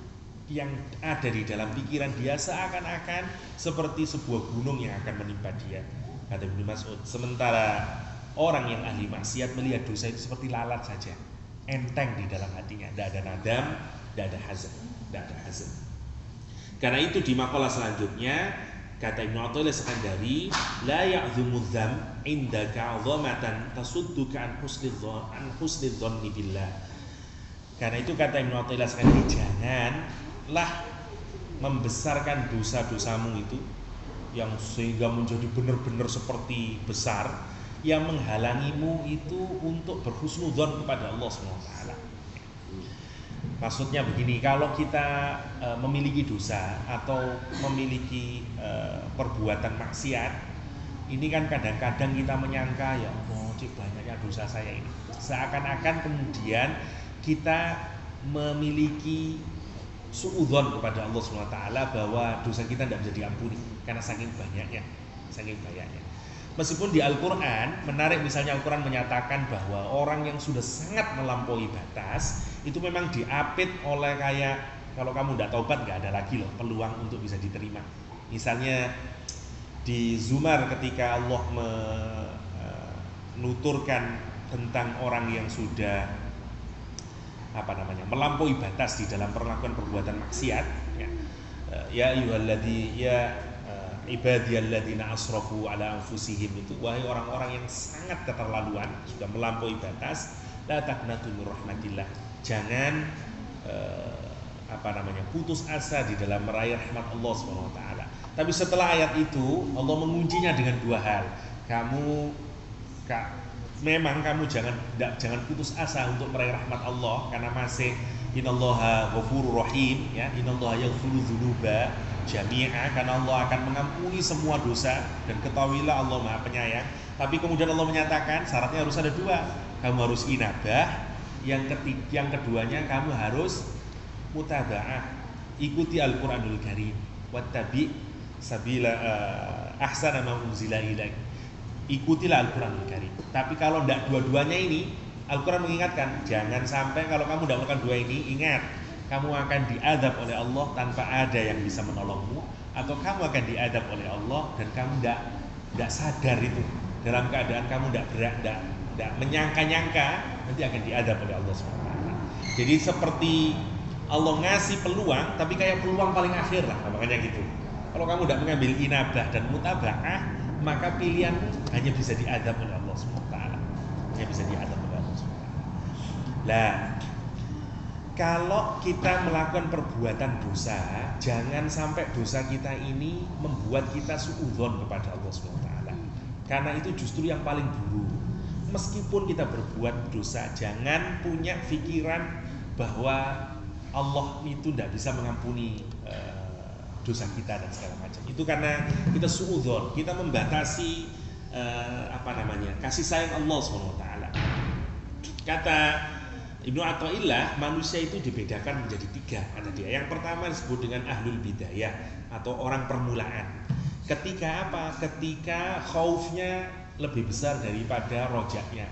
yang ada di dalam pikiran dia seakan-akan seperti sebuah gunung yang akan menimpa dia, kata Ibnu Mas'ud. Sementara orang yang ahli maksiat melihat dosa itu seperti lalat saja, enteng di dalam hatinya, tidak ada nadam, tidak ada hazan. Karena itu di makalah selanjutnya kata Ibnu Athaillah Sakandari, la ya'dzumu dzam indaka 'azamatan tasudduka an husnidh dhanni billah. Karena itu kata Ibnu Athaillah Sakandari, janganlah membesarkan dosa-dosamu itu yang sehingga menjadi benar-benar seperti besar, yang menghalangimu itu untuk berhusnudzon kepada Allah SWT. Maksudnya begini, kalau kita memiliki dosa atau memiliki perbuatan maksiat, ini kan kadang-kadang kita menyangka, ya Allah, cik banyaknya dosa saya ini. Seakan-akan kemudian kita memiliki suudzon kepada Allah SWT bahwa dosa kita tidak bisa diampuni karena saking banyaknya. Meskipun di Al-Quran menarik, misalnya Al-Quran menyatakan bahwa orang yang sudah sangat melampaui batas itu memang diapit oleh kayak, kalau kamu tidak taubat nggak ada lagi loh peluang untuk bisa diterima. Misalnya di Zumar ketika Allah menuturkan tentang orang yang sudah melampaui batas di dalam perlakuan perbuatan maksiat, ya ayyuhalladzi ya ibadiyalladzina asrafu ala anfusihim, itu wahai orang-orang yang sangat keterlaluan, sudah melampaui batas, la taqnatu min rahmatillah, jangan putus asa di dalam meraih rahmat Allah SWT. Tapi setelah ayat itu Allah menguncinya dengan dua hal. Memang kamu jangan putus asa untuk meraih rahmat Allah, karena masih Innallaha ghafurur rahim, ya, innallaha yaghfiru dzunuba jami'a, karena Allah akan mengampuni semua dosa, dan ketahuilah Allah Maha Penyayang. Tapi kemudian Allah menyatakan syaratnya harus ada dua. Kamu harus inabah, yang keduanya kamu harus mutaba'ah, ikuti Al-Qur'anul Karim, wattabi sabila ahsana ma unzila ilaik, ikutilah Al-Qur'anul Karim. Tapi kalau tidak dua-duanya ini, Al-Quran mengingatkan, jangan sampai kalau kamu tidak melakukan dua ini, ingat, kamu akan diadab oleh Allah tanpa ada yang bisa menolongmu, atau kamu akan diadab oleh Allah dan kamu tidak sadar itu, dalam keadaan kamu tidak menyangka-nyangka, nanti akan diadab oleh Allah SWT. Jadi seperti Allah ngasih peluang, tapi kayak peluang paling akhir lah, makanya gitu. Kalau kamu tidak mengambil inabah dan mutaba'ah, maka pilihanmu hanya bisa diadab oleh Allah SWT. Hanya bisa diadab oleh Allah SWT. Lah, kalau kita melakukan perbuatan dosa, jangan sampai dosa kita ini membuat kita suudzon kepada Allah SWT. Karena itu justru yang paling buruk. Meskipun kita berbuat dosa, jangan punya pikiran bahwa Allah itu tidak bisa mengampuni dosa kita dan segala macam. Itu karena kita suudzon, kita membatasi kasih sayang Allah SWT. Kata Ibnu Athaillah, manusia itu dibedakan menjadi tiga, kata dia. Yang pertama disebut dengan ahlul bidayah atau orang permulaan. Ketika apa? Ketika khaufnya lebih besar daripada rojaknya.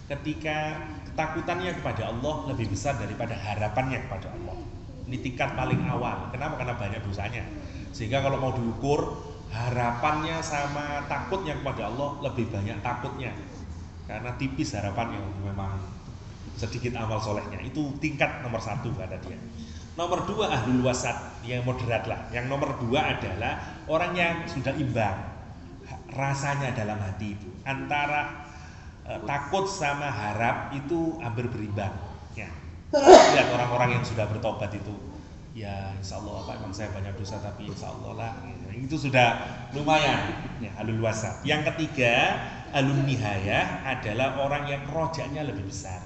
Ketika ketakutannya kepada Allah lebih besar daripada harapannya kepada Allah. Ini tingkat paling awal. Kenapa? Karena banyak dosanya. Sehingga kalau mau diukur, harapannya sama takutnya kepada Allah lebih banyak takutnya. Karena tipis harapannya, memang sedikit amal solehnya. Itu tingkat nomor satu, kata dia. Nomor dua ahlul wasat, yang moderat lah. Yang nomor dua adalah orang yang sudah imbang rasanya dalam hati itu, antara takut sama harap itu hampir berimbang, ya. Lihat orang-orang yang sudah bertobat itu, ya insya Allah Pak, emang saya banyak dosa tapi insya Allah lah, itu sudah lumayan, ya, ahlul wasat. Yang ketiga alun nihayah adalah orang yang rojaknya lebih besar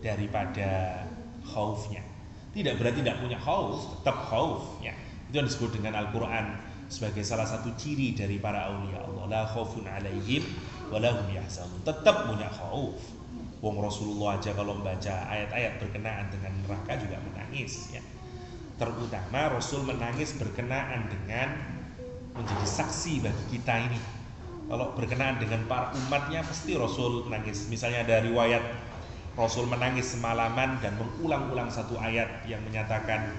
daripada khaufnya. Tidak berarti tidak punya khauf, tetap khauf, ya. Itu yang disebut dengan Al-Quran sebagai salah satu ciri dari para aulia Allah. La khaufun alaihim wa la hum yahzanun. Tetap punya khauf. Wong Rasulullah aja kalau membaca ayat-ayat berkenaan dengan neraka juga menangis, ya. Terutama Rasul menangis berkenaan dengan menjadi saksi bagi kita ini. Kalau berkenaan dengan para umatnya pasti Rasul menangis. Misalnya ada riwayat Rasul menangis semalaman dan mengulang-ulang satu ayat yang menyatakan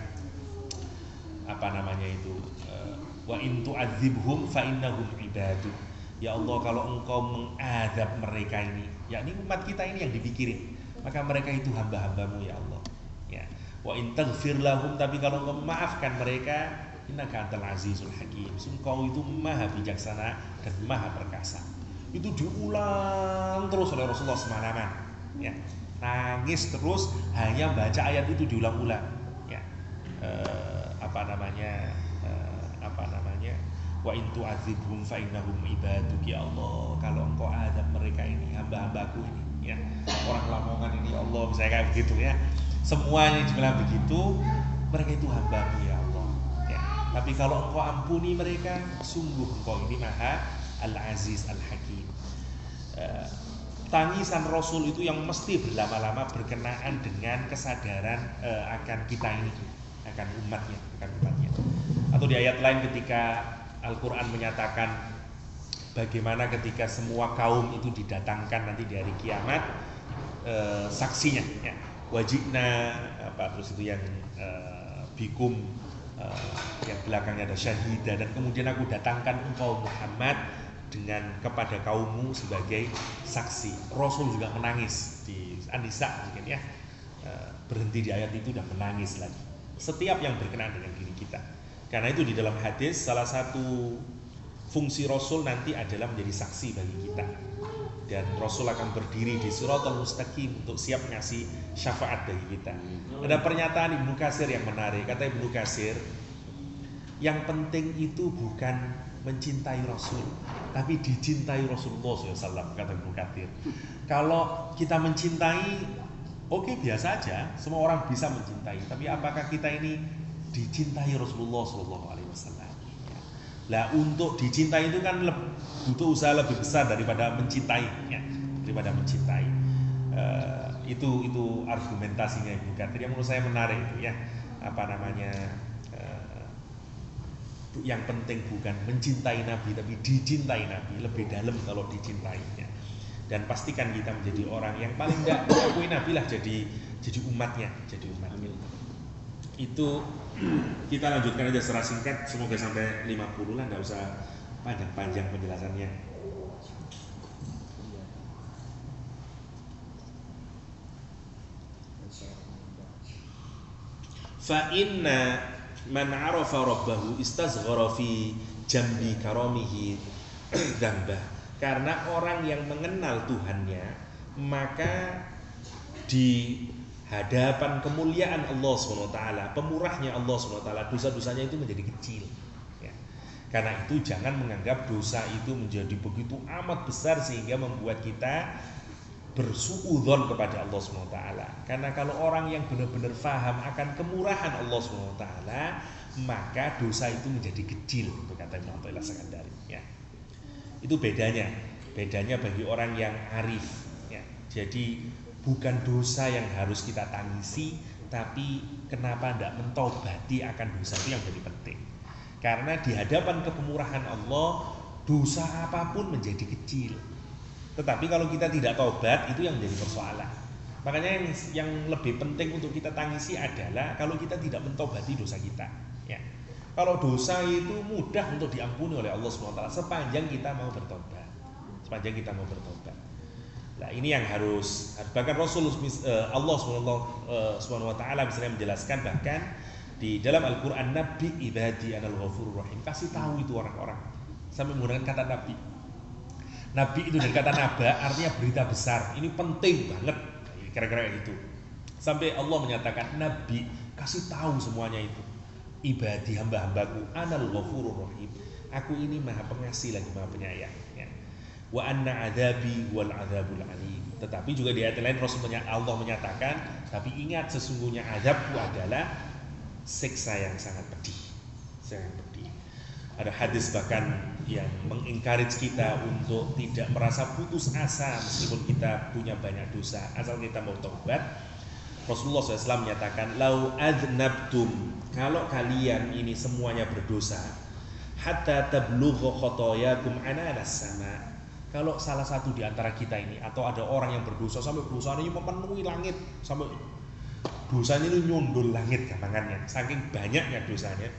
wa in tu'adzibhum fa innahum ibaduk. Ya Allah, kalau engkau mengadab mereka ini, yakni umat kita ini yang dipikirin, maka mereka itu hamba-hambamu ya Allah, ya. Wa in taghfir lahum, tapi kalau engkau memaafkan mereka, innaka antal azizul hakim, engkau itu maha bijaksana dan maha perkasa. Itu diulang terus oleh Rasulullah semalaman, ya. Nangis terus, hanya baca ayat itu diulang-ulang, ya. Wa in tu'adzibhum fa innahum ibaduk, ya Allah, kalau engkau adab mereka ini hamba-hambaku ini, ya, orang Lamongan ini ya Allah, misalnya kayak begitu, ya. Semuanya dibilang begitu, mereka itu hambamu ya Allah, ya. Tapi kalau engkau ampuni mereka, sungguh engkau ini maha al-aziz al-hakim. Tangisan Rasul itu yang mesti berlama-lama berkenaan dengan kesadaran akan kita ini, akan umatnya. Atau di ayat lain ketika Al-Quran menyatakan bagaimana ketika semua kaum itu didatangkan nanti di hari kiamat, saksinya, ya. Wajibna terus itu yang bikum, yang belakangnya ada syahidah, dan kemudian aku datangkan engkau Muhammad dengan kepada kaummu sebagai saksi. Rasul juga menangis di An-Nisa mungkin, ya, berhenti di ayat itu dan menangis lagi. Setiap yang berkenaan dengan diri kita. Karena itu di dalam hadis salah satu fungsi Rasul nanti adalah menjadi saksi bagi kita. Dan Rasul akan berdiri di Shiratal Mustaqim untuk siap ngasih syafaat bagi kita. Ada pernyataan Ibnu Katsir yang menarik. Kata Ibnu Katsir, yang penting itu bukan mencintai Rasul, tapi dicintai Rasulullah SAW, kata Ibnu Katsir. Kalau kita mencintai, Oke, biasa aja, semua orang bisa mencintai. Tapi apakah kita ini dicintai Rasulullah SAW? Lah untuk dicintai itu kan butuh usaha lebih besar daripada mencintai, ya. Daripada mencintai. Itu argumentasinya Ibnu Katsir yang menurut saya menarik, ya. Apa namanya? Yang penting bukan mencintai Nabi, tapi dicintai Nabi. Lebih dalam kalau dicintainya. Dan pastikan kita menjadi orang yang paling tidak mengakui Nabi lah, jadi umatnya. Itu kita lanjutkan aja secara singkat, semoga sampai 50 lah, nggak usah panjang-panjang penjelasannya. Fa inna man arafa rabbahu istazghara fi jambi karamihi dzambah. Karena orang yang mengenal Tuhannya, maka di hadapan kemuliaan Allah SWT, pemurahnya Allah SWT, dosa-dosanya itu menjadi kecil, ya. Karena itu jangan menganggap dosa itu menjadi begitu amat besar sehingga membuat kita bersuudzon kepada Allah SWT. Karena kalau orang yang benar-benar paham akan kemurahan Allah SWT, maka dosa itu menjadi kecil, untuk kata Ibnu Athaillah Sekandari, ya. Itu bedanya bagi orang yang arif, ya. Jadi bukan dosa yang harus kita tangisi, tapi kenapa tidak mentobati akan dosa, itu yang jadi penting. Karena di hadapan kepemurahan Allah, dosa apapun menjadi kecil. Tetapi kalau kita tidak tobat, itu yang menjadi persoalan. Makanya yang lebih penting untuk kita tangisi adalah kalau kita tidak mentobati dosa kita, ya. Kalau dosa itu mudah untuk diampuni oleh Allah SWT sepanjang kita mau bertobat. Nah, ini yang harus, bahkan Allah SWT misalnya menjelaskan, bahkan di dalam Al-Quran, Nabi ibadi anal ghafurur rahim, kasih tahu itu orang-orang, sampai menggunakan kata Nabi. Nabi itu dari kata naba, artinya berita besar, ini penting banget, kira-kira gitu. Sampai Allah menyatakan, Nabi kasih tahu semuanya itu. Ibadi, hamba-hambaku, anal ghafurur rahim, aku ini maha pengasih lagi maha penyayang, ya. Wa anna adzabi wal adzabul alim. Tetapi juga di ayat lain Allah menyatakan, tapi ingat sesungguhnya azabku adalah siksa yang sangat pedih. Ada hadis bahkan yang mengencourage kita untuk tidak merasa putus asa meskipun kita punya banyak dosa, asal kita mau taubat. Rasulullah SAW menyatakan, lau adnabtum, kalau kalian ini semuanya berdosa, hatta tablugha khotoyakum ananas sama. Kalau salah satu di antara kita ini, atau ada orang yang berdosa sampai dosanya memenuhi langit, sampai dosanya ini nyundul langit gampangannya, saking banyaknya dosanya.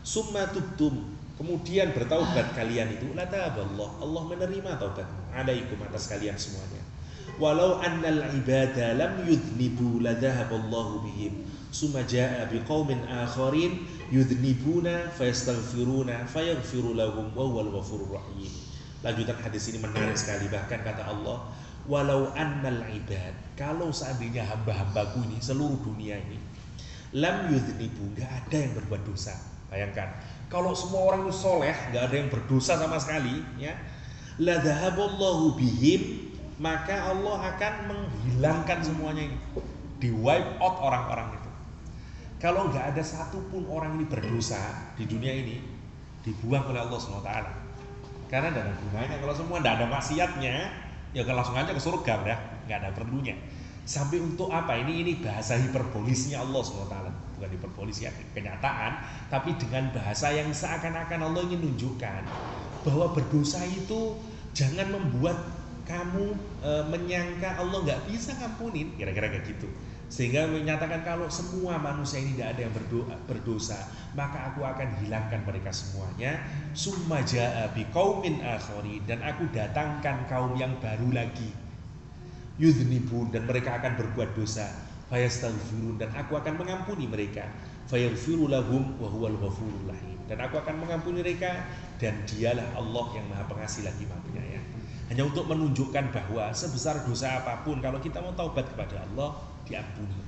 Summa tubtum, kemudian bertaubat kalian itu, la taballah, Allah menerima taubatmu alaikum, atas kalian semuanya. Walau annal ibada lam yudhnibu la dhahaballahu bihim summa jaa biqaumin akharin yudhnibuna fayastaghfiruna fayaghfiru lahum wa huwal ghafurur rahim. Lanjutan hadis ini menarik sekali, bahkan kata Allah, walau annal ibad, kalau seandainya hamba-hambaku ini seluruh dunia ini lam yudhnibu, enggak ada yang berbuat dosa. Bayangkan, kalau semua orang itu soleh, enggak ada yang berdosa sama sekali, ya, la dhahaballahu bihim, maka Allah akan menghilangkan semuanya ini, di wipe out orang-orang itu. Kalau nggak ada satupun orang ini berdosa di dunia ini, dibuang oleh Allah SWT. Karena tidak ada gunanya. Kalau semua tidak ada maksiatnya, ya langsung aja ke surga, udah nggak ada perlunya. Sampai untuk apa? Ini bahasa hiperbolisnya Allah SWT, bukan hiperbolis ya kenyataan, tapi dengan bahasa yang seakan-akan Allah ingin menunjukkan bahwa berdosa itu jangan membuat kamu menyangka Allah nggak bisa ngampunin, kira-kira kayak gitu. Sehingga menyatakan kalau semua manusia ini tidak ada yang berdosa, maka aku akan hilangkan mereka semuanya. Summa jaa biqaumin akharin, dan aku datangkan kaum yang baru lagi. Yudhnibun, dan mereka akan berbuat dosa. Fayastaghfirun, dan aku akan mengampuni mereka. Fayaghfiru lahum wa huwal ghafurur rahim, dan aku akan mengampuni mereka, dan dialah Allah yang maha pengasih lagi maha penyayang. Hanya untuk menunjukkan bahwa sebesar dosa apapun, kalau kita mau taubat kepada Allah, diampuni.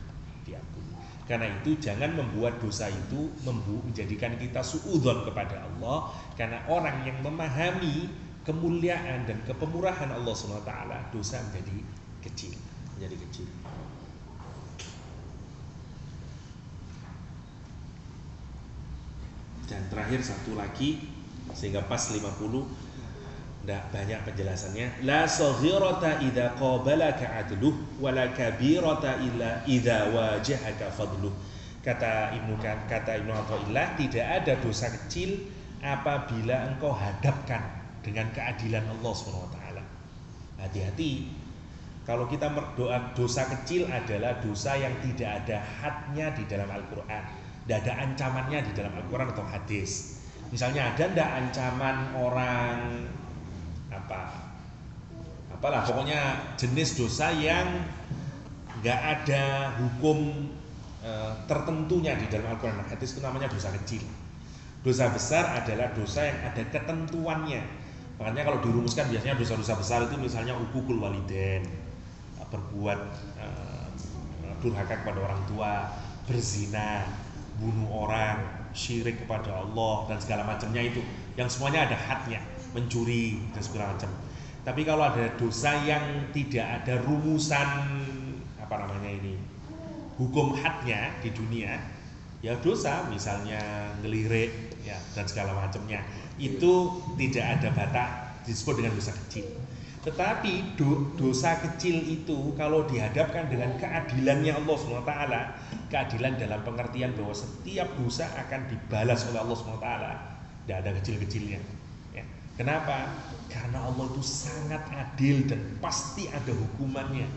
Karena itu jangan membuat dosa itu menjadikan kita suudzon kepada Allah. Karena orang yang memahami kemuliaan dan kepemurahan Allah SWT, dosa menjadi kecil. Dan terakhir satu lagi sehingga pas 50, nggak banyak penjelasannya. La saghirata idza qabalaka adluh wa la kabirata illa idza wajahaka fadluh. Kata Ibnu Athaillah, tidak ada dosa kecil apabila engkau hadapkan dengan keadilan Allah Subhanahu wa taala. Hati-hati, kalau kita berdoa, dosa kecil adalah dosa yang tidak ada hadnya di dalam Al-Quran, tidak ada ancamannya di dalam Al-Quran atau hadis. Misalnya ada ndak ancaman orang apalah pokoknya jenis dosa yang nggak ada hukum tertentunya di dalam Al-Quran dan hadis, itu namanya dosa kecil. Dosa besar adalah dosa yang ada ketentuannya. Makanya kalau dirumuskan biasanya dosa-dosa besar itu misalnya uququl walidain, berbuat durhaka kepada orang tua, berzina, bunuh orang, syirik kepada Allah dan segala macamnya, itu yang semuanya ada hadnya, mencuri dan segala macam. Tapi kalau ada dosa yang tidak ada rumusan hukum hadnya di dunia, ya dosa misalnya ngelirik ya dan segala macamnya, itu tidak ada batas, disebut dengan dosa kecil. Tetapi dosa kecil itu kalau dihadapkan dengan keadilannya Allah SWT, keadilan dalam pengertian bahwa setiap dosa akan dibalas oleh Allah SWT, tidak ada kecil-kecilnya ya. Kenapa? Karena Allah itu sangat adil dan pasti ada hukumannya.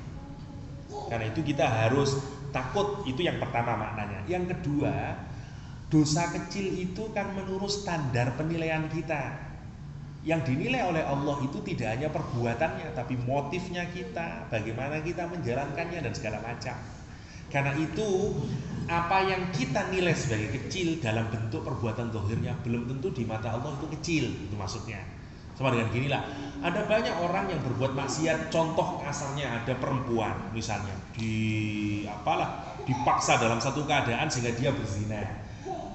Karena itu kita harus takut, itu yang pertama maknanya. Yang kedua, dosa kecil itu kan menurut standar penilaian kita. Yang dinilai oleh Allah itu tidak hanya perbuatannya, tapi motifnya kita, bagaimana kita menjalankannya dan segala macam. Karena itu, apa yang kita nilai sebagai kecil dalam bentuk perbuatan zahirnya belum tentu di mata Allah itu kecil, itu maksudnya. Sama dengan ginilah, ada banyak orang yang berbuat maksiat. Contoh kasarnya, ada perempuan misalnya dipaksa dalam satu keadaan sehingga dia berzina.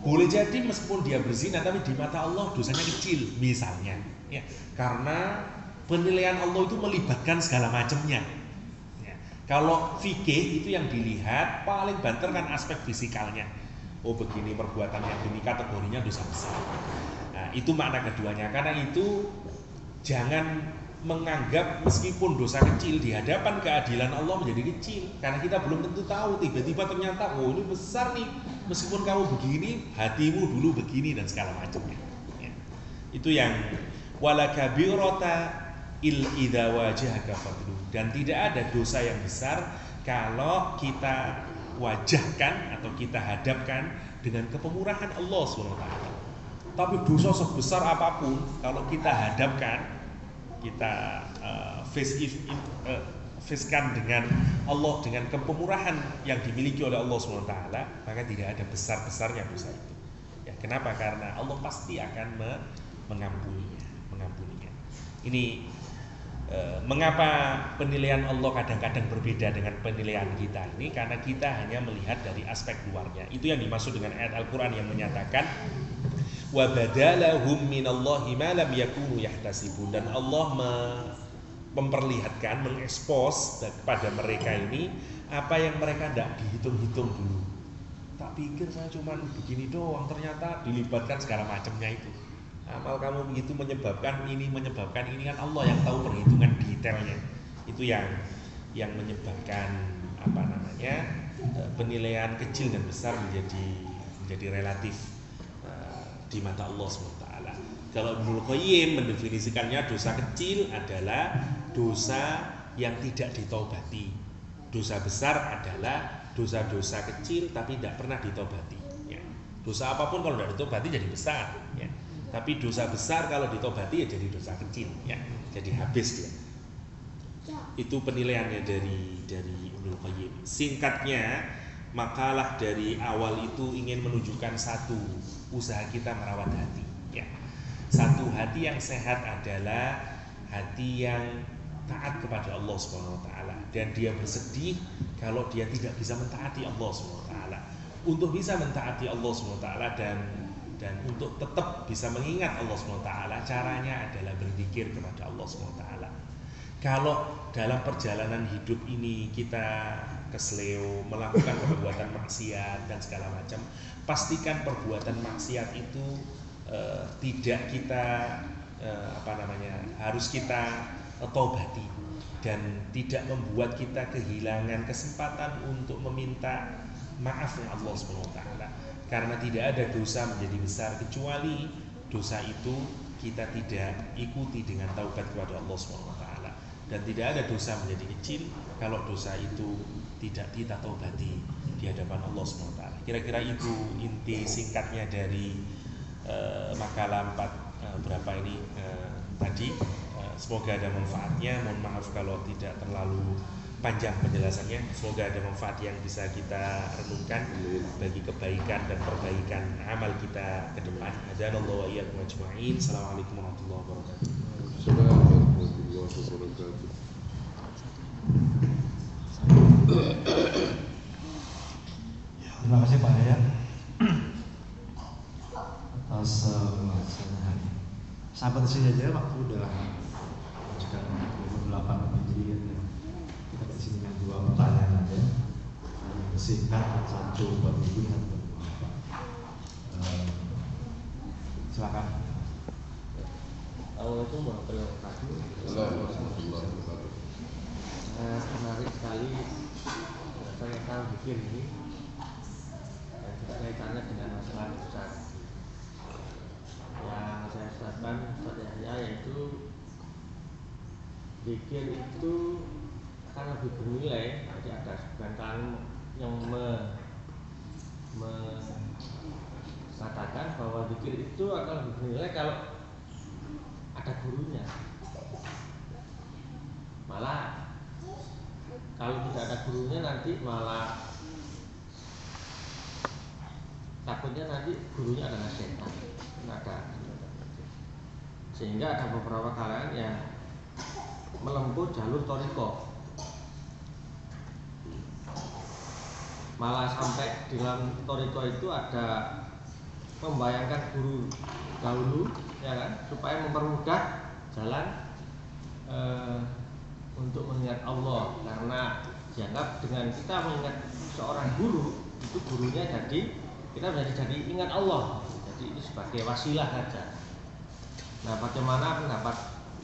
Boleh jadi meskipun dia berzina, tapi di mata Allah dosanya kecil misalnya ya, karena penilaian Allah itu melibatkan segala macamnya ya. Kalau fikih itu yang dilihat paling banter kan aspek fisikalnya. Oh begini perbuatannya, ini kategorinya dosa besar. Nah itu makna keduanya. Karena itu jangan menganggap meskipun dosa kecil di hadapan keadilan Allah menjadi kecil, karena kita belum tentu tahu, tiba-tiba ternyata oh ini besar nih, meskipun kamu begini, hatimu dulu begini dan segala macamnya ya. Itu yang wala kabirata idza wajahaka fadlu, dan tidak ada dosa yang besar kalau kita wajahkan atau kita hadapkan dengan kepemurahan Allah SWT. Tapi dosa sebesar apapun kalau kita hadapkan, kita facekan dengan Allah, dengan kepemurahan yang dimiliki oleh Allah SWT, maka tidak ada besar-besarnya dosa itu ya. Kenapa? Karena Allah pasti akan mengampuninya. Ini mengapa penilaian Allah kadang-kadang berbeda dengan penilaian kita ini, karena kita hanya melihat dari aspek luarnya. Itu yang dimaksud dengan ayat Al-Quran yang menyatakan wa badalahum minallahi ma lam yakunu yahtasibun, dan Allah memperlihatkan, mengekspos kepada mereka ini apa yang mereka tidak dihitung-hitung dulu. Tak pikir saya cuma begini doang, ternyata dilibatkan segala macamnya itu. Amal kamu begitu menyebabkan ini kan Allah yang tahu perhitungan detailnya. Itu yang menyebabkan penilaian kecil dan besar menjadi relatif di mata Allah SWT. Kalau Ibnu Qayyim mendefinisikannya, dosa kecil adalah dosa yang tidak ditaubati. Dosa besar adalah dosa-dosa kecil tapi tidak pernah ditaubati ya. Dosa apapun kalau tidak ditaubati jadi besar ya. Tapi dosa besar kalau ditobati ya jadi dosa kecil ya. Jadi habis dia. Itu penilaiannya dari Ibnu Qayyim. Singkatnya, makalah dari awal itu ingin menunjukkan satu, usaha kita merawat hati ya. Satu, hati yang sehat adalah hati yang taat kepada Allah SWT, dan dia bersedih kalau dia tidak bisa mentaati Allah SWT. Untuk bisa mentaati Allah SWT dan untuk tetap bisa mengingat Allah SWT, caranya adalah berzikir kepada Allah SWT. kalau dalam perjalanan hidup ini kita kesleo, melakukan perbuatan maksiat dan segala macam, pastikan perbuatan maksiat itu tidak kita harus kita taubati dan tidak membuat kita kehilangan kesempatan untuk meminta maaf dengan Allah SWT. Karena tidak ada dosa menjadi besar kecuali dosa itu kita tidak ikuti dengan taubat kepada Allah SWT, dan tidak ada dosa menjadi kecil kalau dosa itu tidak kita taubati di hadapan Allah SWT. Kira-kira itu inti singkatnya dari makalah 4 berapa ini tadi. Semoga ada manfaatnya. Mohon maaf kalau tidak terlalu panjang penjelasannya. Semoga ada manfaat yang bisa kita renungkan bagi kebaikan dan perbaikan amal kita ke depan. Hadanallahu wa iyyakum ajma'in. Assalamualaikum warahmatullahi wabarakatuh. Assalamualaikum warahmatullahi wabarakatuh. Terima kasih Pak Yaya atas pembahasannya hari ini. Sampai di sini aja, waktu udah menunjukkan 28 jadi kita di sini dengan 2 pertanyaan aja, singkat, satu buat Ibu dan buat Bapak. Silakan. Assalamualaikum warahmatullahi wabarakatuh. Warahmatullahi wabarakatuh. Menarik sekali tentang zikir ini dan juga kaitannya dengan masalah dosa. Yang saya jelaskan sebenarnya yaitu zikir itu akan lebih bernilai. Jadi ada sebuah kalimat yang mengatakan bahwa zikir itu akan lebih bernilai kalau ada gurunya. Malah kalau tidak ada gurunya nanti malah takutnya nanti gurunya adalah setan. Sehingga ada beberapa kalangan yang menempuh jalur thariqah, malah sampai di dalam thariqah itu ada membayangkan guru dahulu, ya kan, supaya mempermudah jalan untuk mengingat Allah. Karena dianggap dengan kita mengingat seorang guru, itu gurunya jadi kita jadi ingat Allah. Jadi ini sebagai wasilah saja. Nah, bagaimana pendapat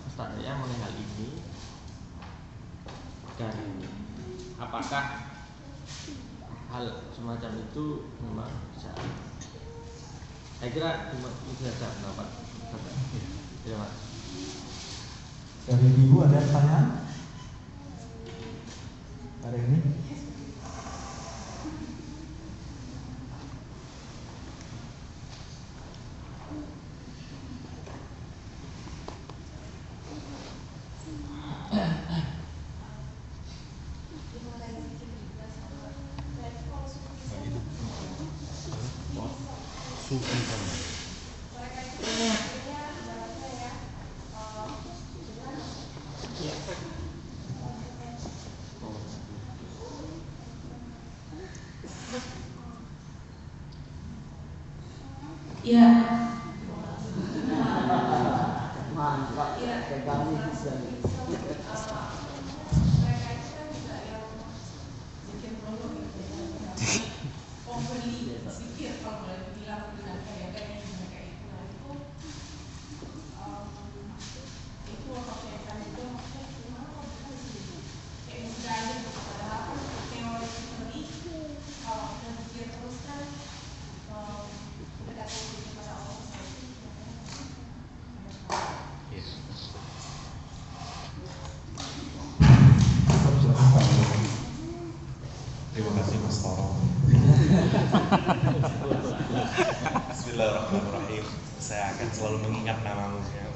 Ustaz ya mengenai hal ini, dan apakah hal semacam itu memang bisa? Saya kira itu saja pendapat Ustaz. Terima kasih. Dari Ibu ada pertanyaan hari ini? Ya. Mantap. Pegangi bisa. Terima kasih Mas Toro. Bismillahirrahmanirrahim. Saya akan selalu mengingat namamu ya.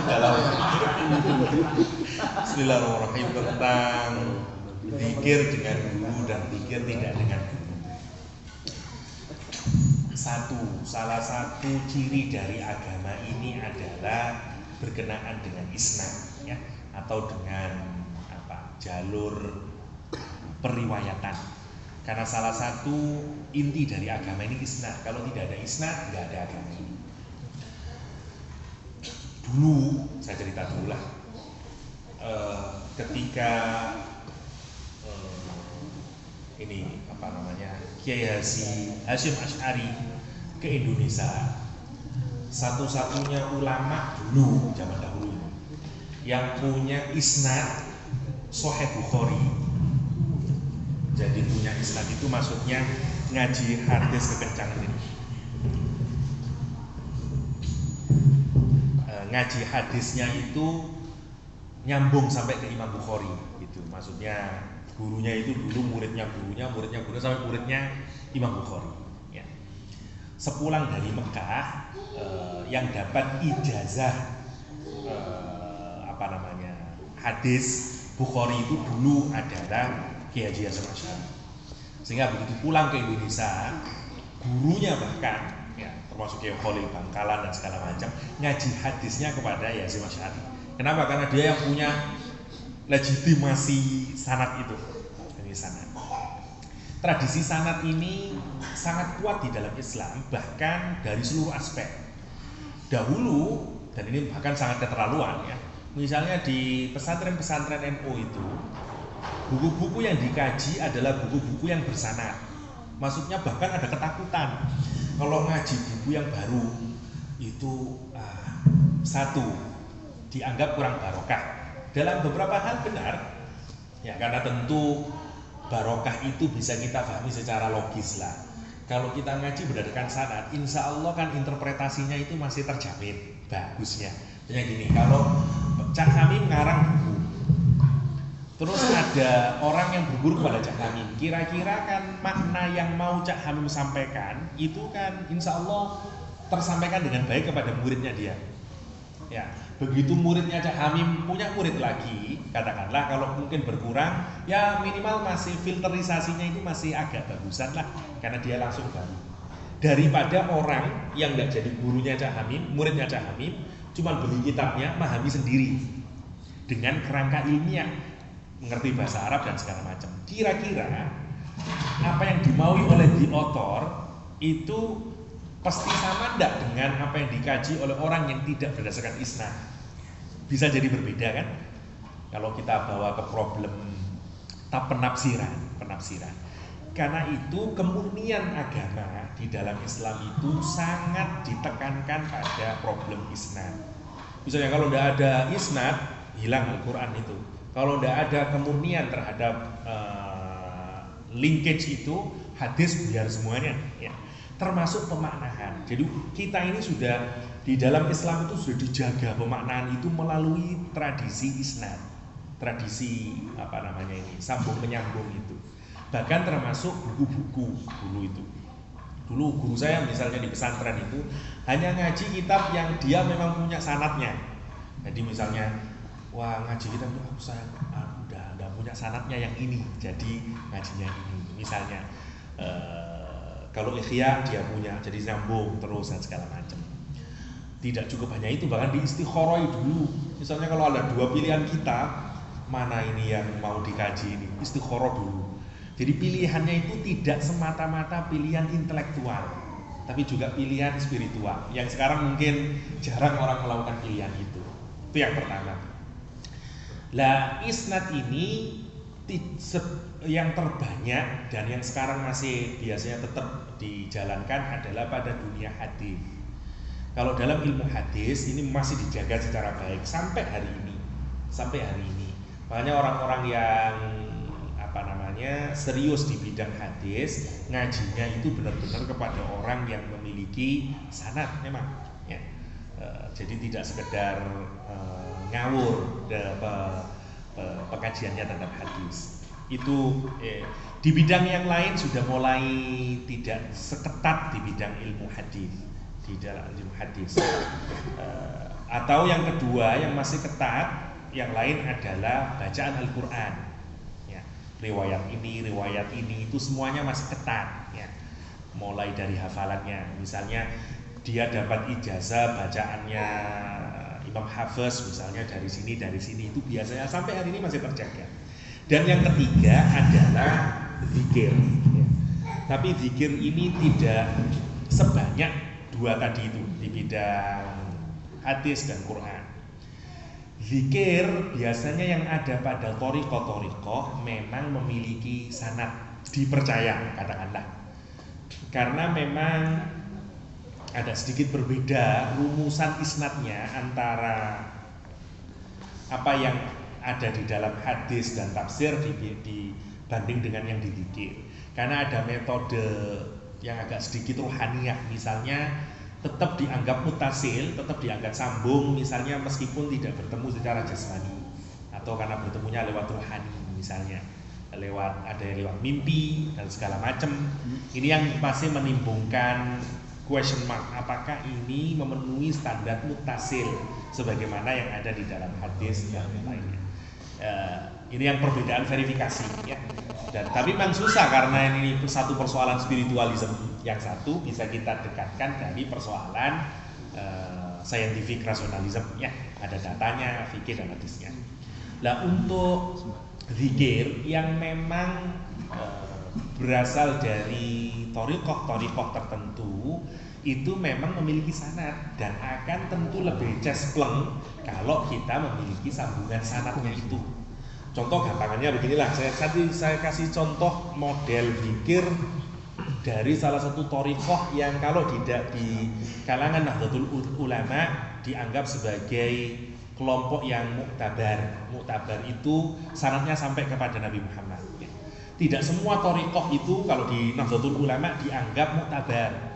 Dalam Bismillahirrahmanirrahim tentang zikir dengan guru dan zikir tidak dengan guru. Salah satu ciri dari agama ini adalah berkenaan dengan isnad ya, atau dengan jalur periwayatan. Karena salah satu inti dari agama ini isnad. Kalau tidak ada isnad, nggak ada agama ini. Dulu, saya cerita dulu lah. ketika Kiai Hasyim Asy'ari ke Indonesia, satu-satunya ulama dulu zaman dahulu yang punya isnad Sahih Bukhari. Jadi punya isnad itu maksudnya ngaji hadis kekencang ini. Ngaji hadisnya itu nyambung sampai ke Imam Bukhari gitu. Maksudnya gurunya itu dulu muridnya gurunya sampai muridnya Imam Bukhari ya. Sepulang dari Mekah yang dapat ijazah hadis Bukhari itu dulu adalah Kiai Haji Hasyim Asy'ari. Sehingga begitu pulang ke Indonesia, gurunya bahkan ya, termasuk Kiai Khalil Bangkalan dan segala macam, ngaji hadisnya kepada Hasyim Asy'ari. Kenapa? Karena dia yang punya legitimasi sanad itu. Ini sanad. Tradisi sanad ini sangat kuat di dalam Islam, bahkan dari seluruh aspek. Dahulu, dan ini bahkan sangat keterlaluan ya. Misalnya di pesantren-pesantren NU itu, buku-buku yang dikaji adalah buku-buku yang bersanad. Maksudnya bahkan ada ketakutan kalau ngaji buku yang baru itu satu dianggap kurang barokah. Dalam beberapa hal benar, ya karena tentu barokah itu bisa kita pahami secara logis lah. Kalau kita ngaji berdasarkan sanad, insya Allah kan interpretasinya itu masih terjamin bagusnya. Hanya gini, kalau Cak Hamim ngarang buku, terus ada orang yang berguru kepada Cak Hamim, kira-kira kan makna yang mau Cak Hamim sampaikan itu kan insya Allah tersampaikan dengan baik kepada muridnya dia. Ya, begitu muridnya Cak Hamim punya murid lagi, katakanlah kalau mungkin berkurang, ya minimal masih filterisasinya itu masih agak bagusan lah, karena dia langsung baru. Daripada orang yang nggak jadi gurunya Cak Hamim, muridnya Cak Hamim, cuma beli kitabnya, memahami sendiri dengan kerangka ilmiah, mengerti bahasa Arab dan segala macam. Kira-kira apa yang dimaui oleh the author itu pasti sama enggak dengan apa yang dikaji oleh orang yang tidak berdasarkan isnad? Bisa jadi berbeda kan? Kalau kita bawa ke problem penafsiran. Karena itu kemurnian agama di dalam Islam itu sangat ditekankan pada problem isnad. Misalnya kalau tidak ada isnad, hilang Al-Quran itu. Kalau tidak ada kemurnian terhadap linkage itu, hadis biar semuanya ya. Termasuk pemaknaan. Jadi kita ini sudah di dalam Islam itu sudah dijaga pemaknaan itu melalui tradisi isnad, tradisi sambung menyambung itu. Bahkan termasuk buku-buku dulu itu. Dulu guru saya misalnya di pesantren itu hanya ngaji kitab yang dia memang punya sanadnya. Jadi misalnya, wah ngaji kitab itu saya udah punya sanadnya yang ini, jadi ngajinya ini. Misalnya kalau Ikhya dia punya, jadi nyambung terus dan segala macam. Tidak cukup hanya itu, bahkan di istikharah dulu. Misalnya kalau ada dua pilihan kitab, mana ini yang mau dikaji ini? Istikharah dulu. Jadi pilihannya itu tidak semata-mata pilihan intelektual, tapi juga pilihan spiritual. Yang sekarang mungkin jarang orang melakukan pilihan itu. Itu yang pertama. Lah isnad ini yang terbanyak dan yang sekarang masih biasanya tetap dijalankan adalah pada dunia hadis. Kalau dalam ilmu hadis ini masih dijaga secara baik sampai hari ini. Makanya orang-orang yang serius di bidang hadis, ngajinya itu benar-benar kepada orang yang memiliki sanad memang ya. Jadi tidak sekedar ngawur pengajiannya terhadap hadis. Itu di bidang yang lain sudah mulai tidak seketat di bidang ilmu hadis, di dalam ilmu hadis. Atau yang kedua yang masih ketat, yang lain adalah bacaan Al-Quran. Riwayat ini itu semuanya masih ketat ya. Mulai dari hafalannya, misalnya dia dapat ijazah bacaannya Imam Hafiz misalnya dari sini itu biasanya sampai hari ini masih terjaga. Dan yang ketiga adalah zikir ya. Tapi zikir ini tidak sebanyak dua tadi itu di bidang hadis dan Quran. Zikir biasanya yang ada pada torikoh memang memiliki sanad, dipercaya katakanlah. Karena memang ada sedikit berbeda rumusan isnadnya antara apa yang ada di dalam hadis dan tafsir dibanding dengan yang dizikir. Karena ada metode yang agak sedikit ruhaniyah, misalnya tetap dianggap mutasil, tetap dianggap sambung, misalnya meskipun tidak bertemu secara jasmani atau karena bertemunya lewat ruhani, misalnya ada yang lewat mimpi dan segala macam. Ini yang pasti menimbulkan question mark, apakah ini memenuhi standar mutasil sebagaimana yang ada di dalam hadis dan lainnya. Ini yang perbedaan verifikasi ya. Tapi memang susah karena ini satu persoalan spiritualisme, yang satu bisa kita dekatkan dari persoalan scientific rationalism ya, ada datanya, fikih dan hadisnya. Nah, untuk zikir yang memang berasal dari torikoh tertentu itu memang memiliki sanad dan akan tentu lebih cespleng kalau kita memiliki sambungan sanadnya itu. Contoh gampangannya beginilah, saya kasih contoh model zikir dari salah satu torikoh yang kalau tidak di kalangan Nahdlatul Ulama dianggap sebagai kelompok yang muktabar. Muktabar itu sanadnya sampai kepada Nabi Muhammad. Tidak semua torikoh itu kalau di Nahdlatul Ulama dianggap muktabar.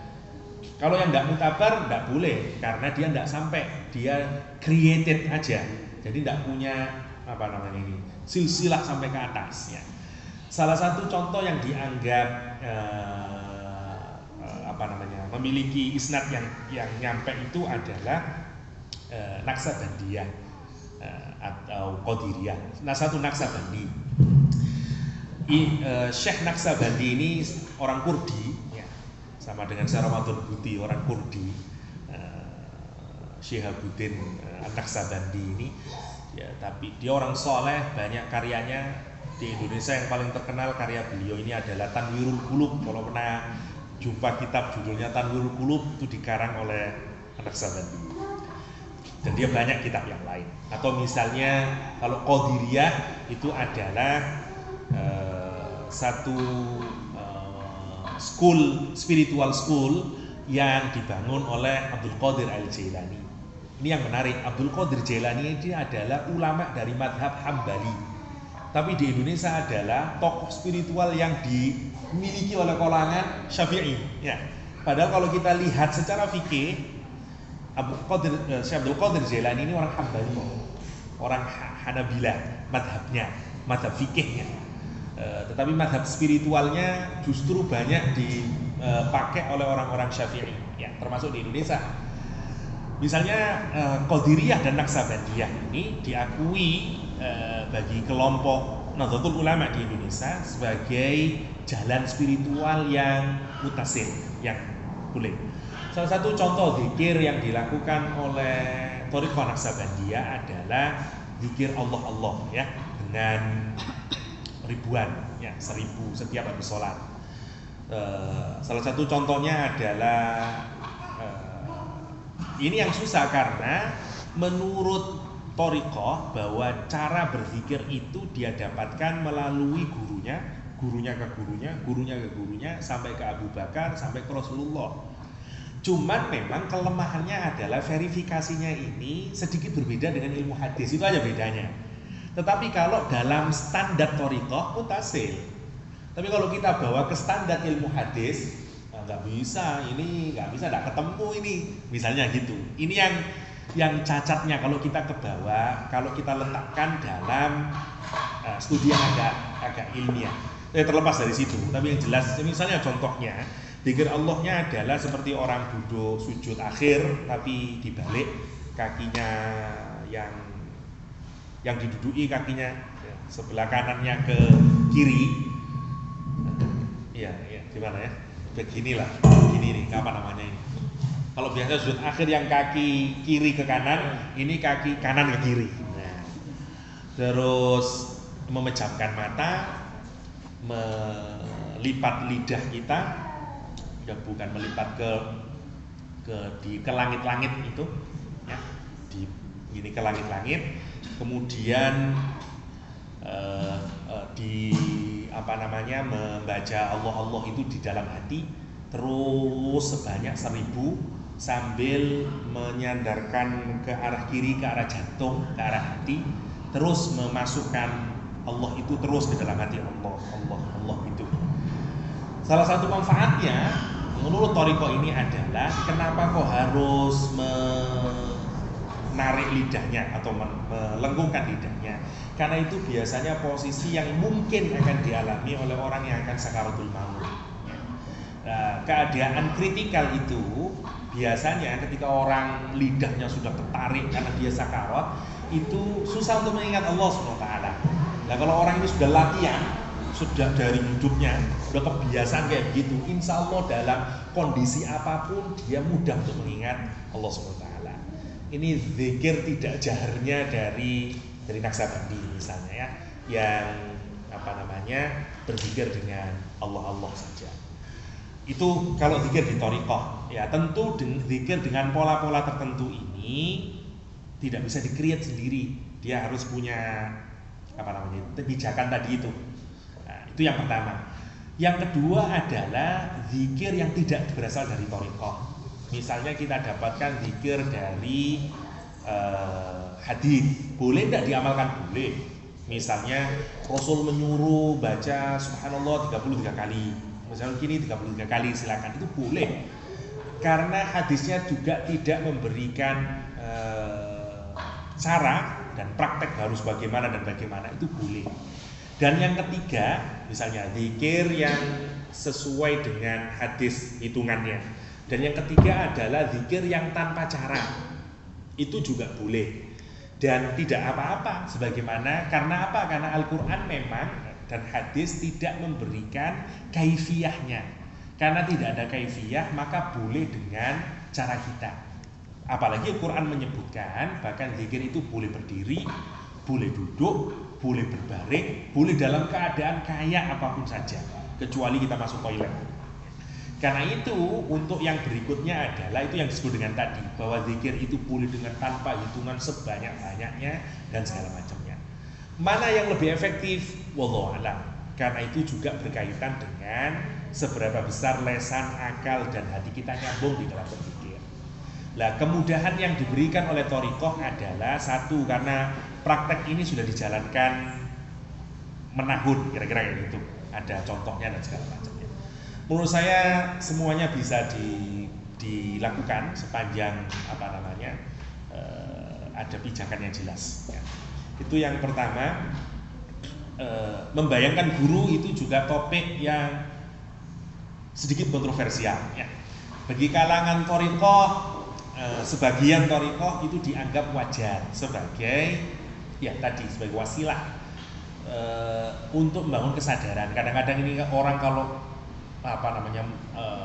Kalau yang tidak muktabar tidak boleh karena dia tidak sampai, dia created aja. Jadi tidak punya silsilah sampai ke atas ya. Salah satu contoh yang dianggap memiliki isnad yang nyampe itu adalah Naqsabandiyah atau Qadiriyah. Satu Naqsabandi. Syekh Naqsabandi ini orang Kurdi ya. Sama dengan Syekh Ramadan Buti orang Kurdi. Syihabuddin Naqsabandi ini ya, tapi dia orang soleh, banyak karyanya. Di Indonesia yang paling terkenal karya beliau ini adalah Tanwirul Qulub. Kalau pernah jumpa kitab judulnya Tanwirul Qulub, itu dikarang oleh Naqsabandi. Dan dia banyak kitab yang lain. Atau misalnya kalau Qadiriyah itu adalah satu spiritual school yang dibangun oleh Abdul Qadir Al-Jailani. Ini yang menarik, Abdul Qadir Jailani ini adalah ulama dari madhab Hambali, tapi di Indonesia adalah tokoh spiritual yang dimiliki oleh kalangan Syafi'i ya. Padahal kalau kita lihat secara fikih, Syekh Abdul Qadir Jailani ini orang Hambali, orang Hanabilah madhabnya, madhab fikihnya. Tetapi madhab spiritualnya justru banyak dipakai oleh orang-orang Syafi'i ya, termasuk di Indonesia. Misalnya Qadiriyah dan Naqsabandiyah ini diakui bagi kelompok Nahdlatul Ulama di Indonesia sebagai jalan spiritual yang mutasil, yang boleh. Salah satu contoh zikir yang dilakukan oleh Thariqah Naqsabandiyah adalah zikir Allah ya, dengan ribuan ya, 1000 setiap habis sholat. Salah satu contohnya adalah ini yang susah karena menurut Thariqah bahwa cara berzikir itu dia dapatkan melalui gurunya ke gurunya sampai ke Abu Bakar sampai ke Rasulullah. Cuman memang kelemahannya adalah verifikasinya ini sedikit berbeda dengan ilmu hadis, itu aja bedanya. Tetapi kalau dalam standar Thariqah mutasil. Tapi kalau kita bawa ke standar ilmu hadis, nggak bisa, nggak ketemu ini, misalnya gitu. Ini yang cacatnya kalau kita ke bawah, kalau kita letakkan dalam studi yang agak ilmiah. Terlepas dari situ, tapi yang jelas, misalnya contohnya, zikir Allahnya adalah seperti orang duduk sujud akhir, tapi dibalik kakinya yang diduduki kakinya sebelah kanannya ke kiri. Iya, gimana ya? Beginilah, gini nih, apa namanya ini? Kalau biasa sujud akhir yang kaki kiri ke kanan, ini kaki kanan ke kiri. Nah, terus memejamkan mata, melipat lidah kita, ya bukan melipat ke langit-langit itu, ya, ini ke langit-langit. kemudian membaca Allah itu di dalam hati terus sebanyak 1000 sambil menyandarkan ke arah kiri, ke arah jantung, ke arah hati, terus memasukkan Allah itu terus ke dalam hati, Allah itu. Salah satu manfaatnya menurut Thariqah ini adalah kenapa kok harus menarik lidahnya atau melengkungkan lidahnya, karena itu biasanya posisi yang mungkin akan dialami oleh orang yang akan sakaratul maut. Nah, keadaan kritikal itu biasanya ketika orang lidahnya sudah tertarik karena dia sakarat, itu susah untuk mengingat Allah SWT. Nah, kalau orang ini sudah latihan, sudah dari hidupnya, sudah kebiasaan kayak begitu, insya Allah dalam kondisi apapun dia mudah untuk mengingat Allah SWT. Ini zikir tidak jaharnya dari Naksabandi misalnya ya, yang berzikir dengan Allah saja. Itu kalau zikir di Thariqah ya, tentu zikir dengan pola-pola tertentu ini tidak bisa di-create sendiri, dia harus punya kebijakan tadi itu. Nah, itu yang pertama. Yang kedua adalah zikir yang tidak berasal dari Thariqah. Misalnya kita dapatkan zikir dari hadis, boleh tidak diamalkan? Boleh. Misalnya Rasul menyuruh baca subhanallah 33 kali, misalnya kini 33 kali, silakan, itu boleh. Karena hadisnya juga tidak memberikan cara dan praktek harus bagaimana dan bagaimana, itu boleh. Dan yang ketiga, misalnya zikir yang sesuai dengan hadis hitungannya. Dan yang ketiga adalah zikir yang tanpa cara, itu juga boleh. Dan tidak apa-apa, sebagaimana karena apa? Karena Al-Quran memang dan hadis tidak memberikan kaifiyahnya. Karena tidak ada kaifiyah, maka boleh dengan cara kita. Apalagi Al-Quran menyebutkan bahkan zikir itu boleh berdiri, boleh duduk, boleh berbaring, boleh dalam keadaan kayak apapun saja, kecuali kita masuk toilet. Karena itu untuk yang berikutnya adalah itu yang disebut dengan tadi, bahwa zikir itu boleh dengan tanpa hitungan sebanyak-banyaknya dan segala macamnya. Mana yang lebih efektif? Wallahu a'lam. Karena itu juga berkaitan dengan seberapa besar lesan, akal dan hati kita nyambung di dalam berzikir. Nah, kemudahan yang diberikan oleh Thariqah adalah satu, karena praktek ini sudah dijalankan menahun, kira-kira kayak gitu. Ada contohnya dan segala macamnya. Menurut saya semuanya bisa dilakukan sepanjang ada pijakan yang jelas. Ya. Itu yang pertama. Membayangkan guru itu juga topik yang sedikit kontroversial. Ya. Bagi kalangan Thariqah, sebagian Thariqah itu dianggap wajar sebagai sebagai wasilah untuk membangun kesadaran. Kadang-kadang ini orang kalau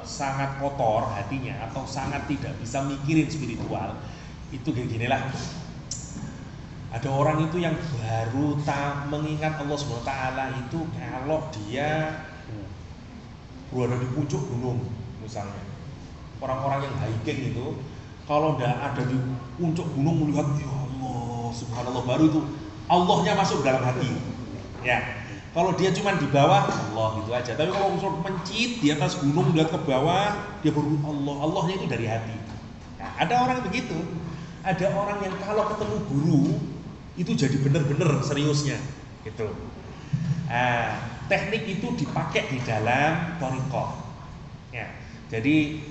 sangat kotor hatinya atau sangat tidak bisa mikirin spiritual, itu kayak gini lah. Ada orang itu yang baru mengingat Allah SWT itu kalau dia berada di puncak gunung misalnya. Orang-orang yang hiking itu kalau tidak ada di puncak gunung melihat ya Allah subhanallah, baru itu Allahnya masuk dalam hati. Ya. Kalau dia cuma di bawah, Allah gitu aja. Tapi kalau misalnya mencit di atas gunung lihat ke bawah, dia baru Allahnya itu dari hati. Nah, ada orang begitu. Ada orang yang kalau ketemu guru itu jadi benar-benar seriusnya, gitu. Teknik itu dipakai di dalam Thariqah. Ya, jadi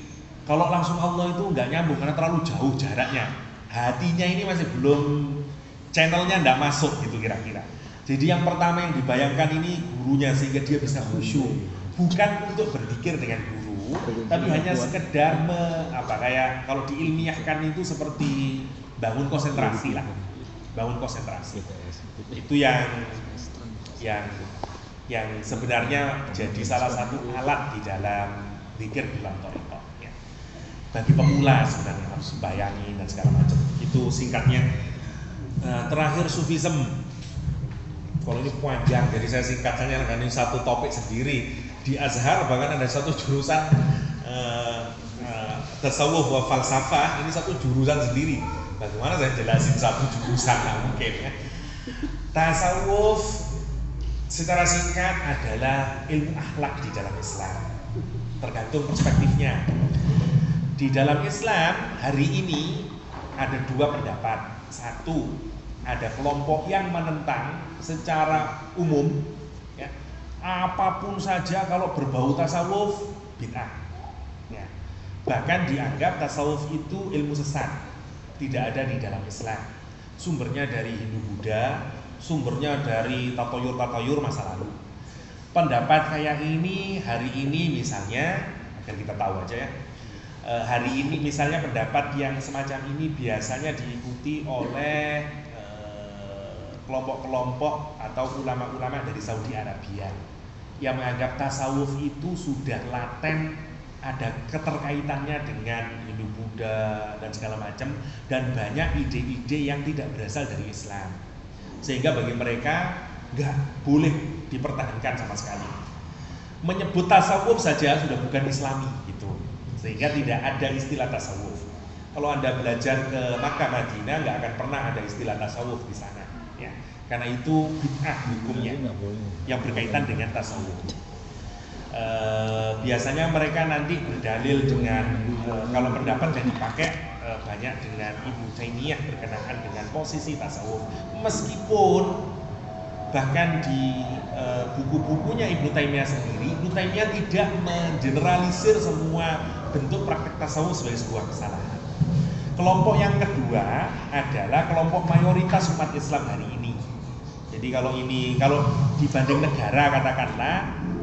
kalau langsung Allah itu nggak nyambung karena terlalu jauh jaraknya. Hatinya ini masih belum, channelnya nggak masuk gitu kira-kira. Jadi yang pertama yang dibayangkan ini gurunya sehingga dia bisa khusyuk, bukan untuk berzikir dengan guru, tapi hanya sekedar kayak kalau diilmiahkan itu seperti bangun konsentrasi lah, bangun konsentrasi. Itu yang sebenarnya jadi salah satu alat di dalam zikir di dalam Thariqah. Ya. Bagi pemula sebenarnya harus bayangin dan segala macam. Itu singkatnya. Terakhir Sufism. Kalau ini panjang, jadi saya singkat saja karena ini satu topik sendiri. Di Azhar bahkan ada satu jurusan tasawuf wa falsafah, ini satu jurusan sendiri. Bagaimana saya jelasin satu jurusan? Nah, mungkin ya. Tasawuf secara singkat adalah ilmu akhlak di dalam Islam. Tergantung perspektifnya. Di dalam Islam hari ini ada dua pendapat. Satu, ada kelompok yang menentang secara umum ya, apapun saja kalau berbau tasawuf bid'ah. Ya. Bahkan dianggap tasawuf itu ilmu sesat, tidak ada di dalam Islam. Sumbernya dari Hindu Buddha, sumbernya dari tatayur masa lalu. Pendapat kayak ini hari ini misalnya, agar kita tahu aja ya, hari ini misalnya pendapat yang semacam ini biasanya diikuti oleh kelompok-kelompok atau ulama-ulama dari Saudi Arabia yang menganggap tasawuf itu sudah laten, ada keterkaitannya dengan Hindu Buddha dan segala macam, dan banyak ide-ide yang tidak berasal dari Islam, sehingga bagi mereka nggak boleh dipertahankan sama sekali. Menyebut tasawuf saja sudah bukan Islami gitu, sehingga tidak ada istilah tasawuf. Kalau Anda belajar ke Makkah Madinah nggak akan pernah ada istilah tasawuf di sana ya, karena itu bid'ah hukumnya yang berkaitan dengan tasawuf. Biasanya mereka nanti berdalil dengan kalau pendapat yang dipakai banyak dengan Ibnu Taimiyah berkenaan dengan posisi tasawuf, meskipun bahkan di buku-bukunya Ibnu Taimiyah sendiri, Ibnu Taimiyah tidak mengeneralisir semua bentuk praktek tasawuf sebagai sebuah kesalahan. Kelompok yang kedua adalah kelompok mayoritas umat Islam hari ini. Jadi kalau dibanding negara katakanlah,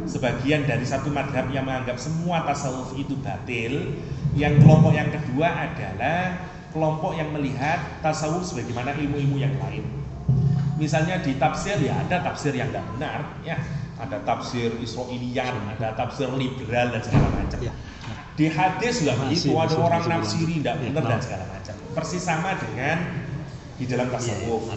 sebagian dari satu madhab yang menganggap semua tasawuf itu batil. Yang kelompok yang kedua adalah kelompok yang melihat tasawuf sebagaimana ilmu-ilmu yang lain. Misalnya di tafsir ya ada tafsir yang tidak benar ya, ada tafsir Israelian, ada tafsir liberal dan segala macam. Di hadis juga begitu, ada orang nafsiri tidak benar dan segala macam. Persis sama dengan di dalam tasawuf.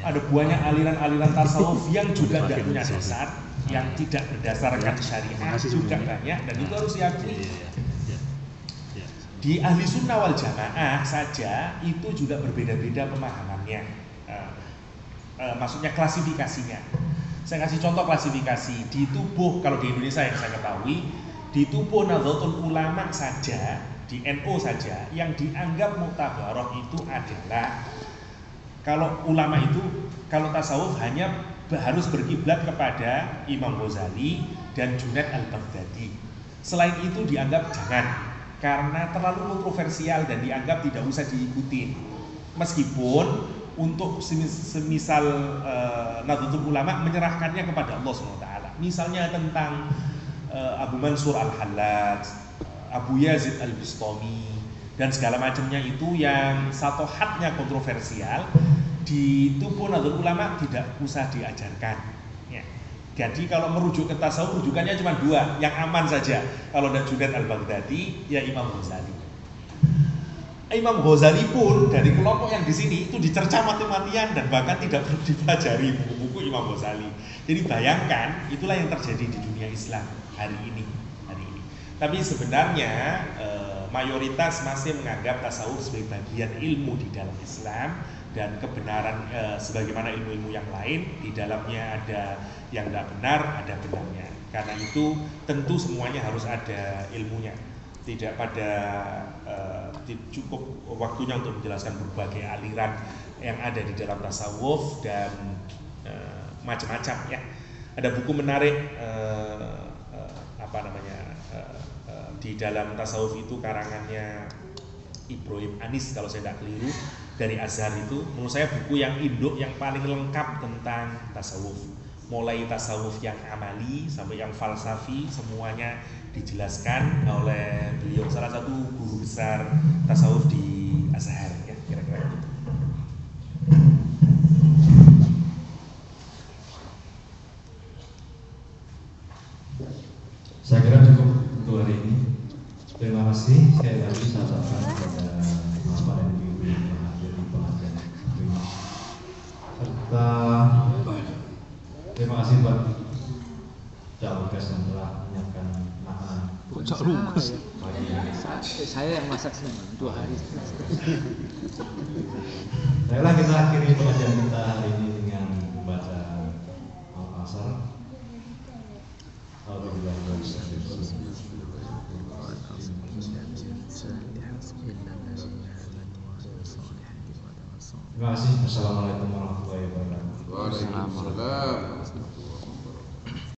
Ada banyak aliran-aliran tasawuf yang juga tidak punya dasar, yang tidak berdasarkan syariat juga banyak, dan itu harus diakui. Di ahli sunnah wal jamaah saja itu juga berbeda-beda pemahamannya, maksudnya klasifikasinya. Saya kasih contoh klasifikasi. Di tubuh, kalau di Indonesia yang saya ketahui, di tubuh Nahdlatul Ulama saja, di NU saja, yang dianggap muktabaroh itu adalah kalau ulama itu, kalau tasawuf hanya harus berkiblat kepada Imam Ghazali dan Junaid al-Baghdadi. Selain itu dianggap jangan, karena terlalu kontroversial dan dianggap tidak usah diikuti. Meskipun untuk semisal Nahdlatul Ulama menyerahkannya kepada Allah SWT. Misalnya tentang Abu Mansur al-Hallaj, Abu Yazid al-Bistami dan segala macamnya itu yang satu hatnya kontroversial, di tubuh Nahdlatul Ulama tidak usah diajarkan ya. Jadi kalau merujuk ke tasawuf, rujukannya cuma dua, yang aman saja. Kalau ada Junaid al-Baghdadi, ya Imam Ghazali. Imam Ghazali pun dari kelompok yang di sini itu dicerca mati-matian dan bahkan tidak perlu dipelajari buku-buku Imam Ghazali. Jadi bayangkan, itulah yang terjadi di dunia Islam hari ini. Tapi sebenarnya mayoritas masih menganggap tasawuf sebagai bagian ilmu di dalam Islam, dan kebenaran sebagaimana ilmu-ilmu yang lain, di dalamnya ada yang tidak benar, ada benarnya. Karena itu tentu semuanya harus ada ilmunya. Tidak pada cukup waktunya untuk menjelaskan berbagai aliran yang ada di dalam tasawuf dan macam-macam ya. Ada buku menarik di dalam tasawuf itu, karangannya Ibrahim Anis kalau saya tidak keliru, dari Azhar. Itu menurut saya buku yang induk yang paling lengkap tentang tasawuf, mulai tasawuf yang amali sampai yang falsafi, semuanya dijelaskan oleh beliau, salah satu guru besar tasawuf di Azhar ya, kira-kira gitu. Saya kira cukup untuk hari ini. Terima kasih sekali lagi saya ucapkan kepada Bapak dan Ibu yang hadir di pengajian ini. Serta terima kasih buat Cak Lukas yang telah menyiapkan makanan Cak Lukas. pagi ini. Saya yang masak semua 2 hari. Baiklah, kita akhiri pengajian kita hari ini dengan membaca Al-Asr. Terima kasih. Wassalamualaikum warahmatullahi wabarakatuh. Waalaikumsalam.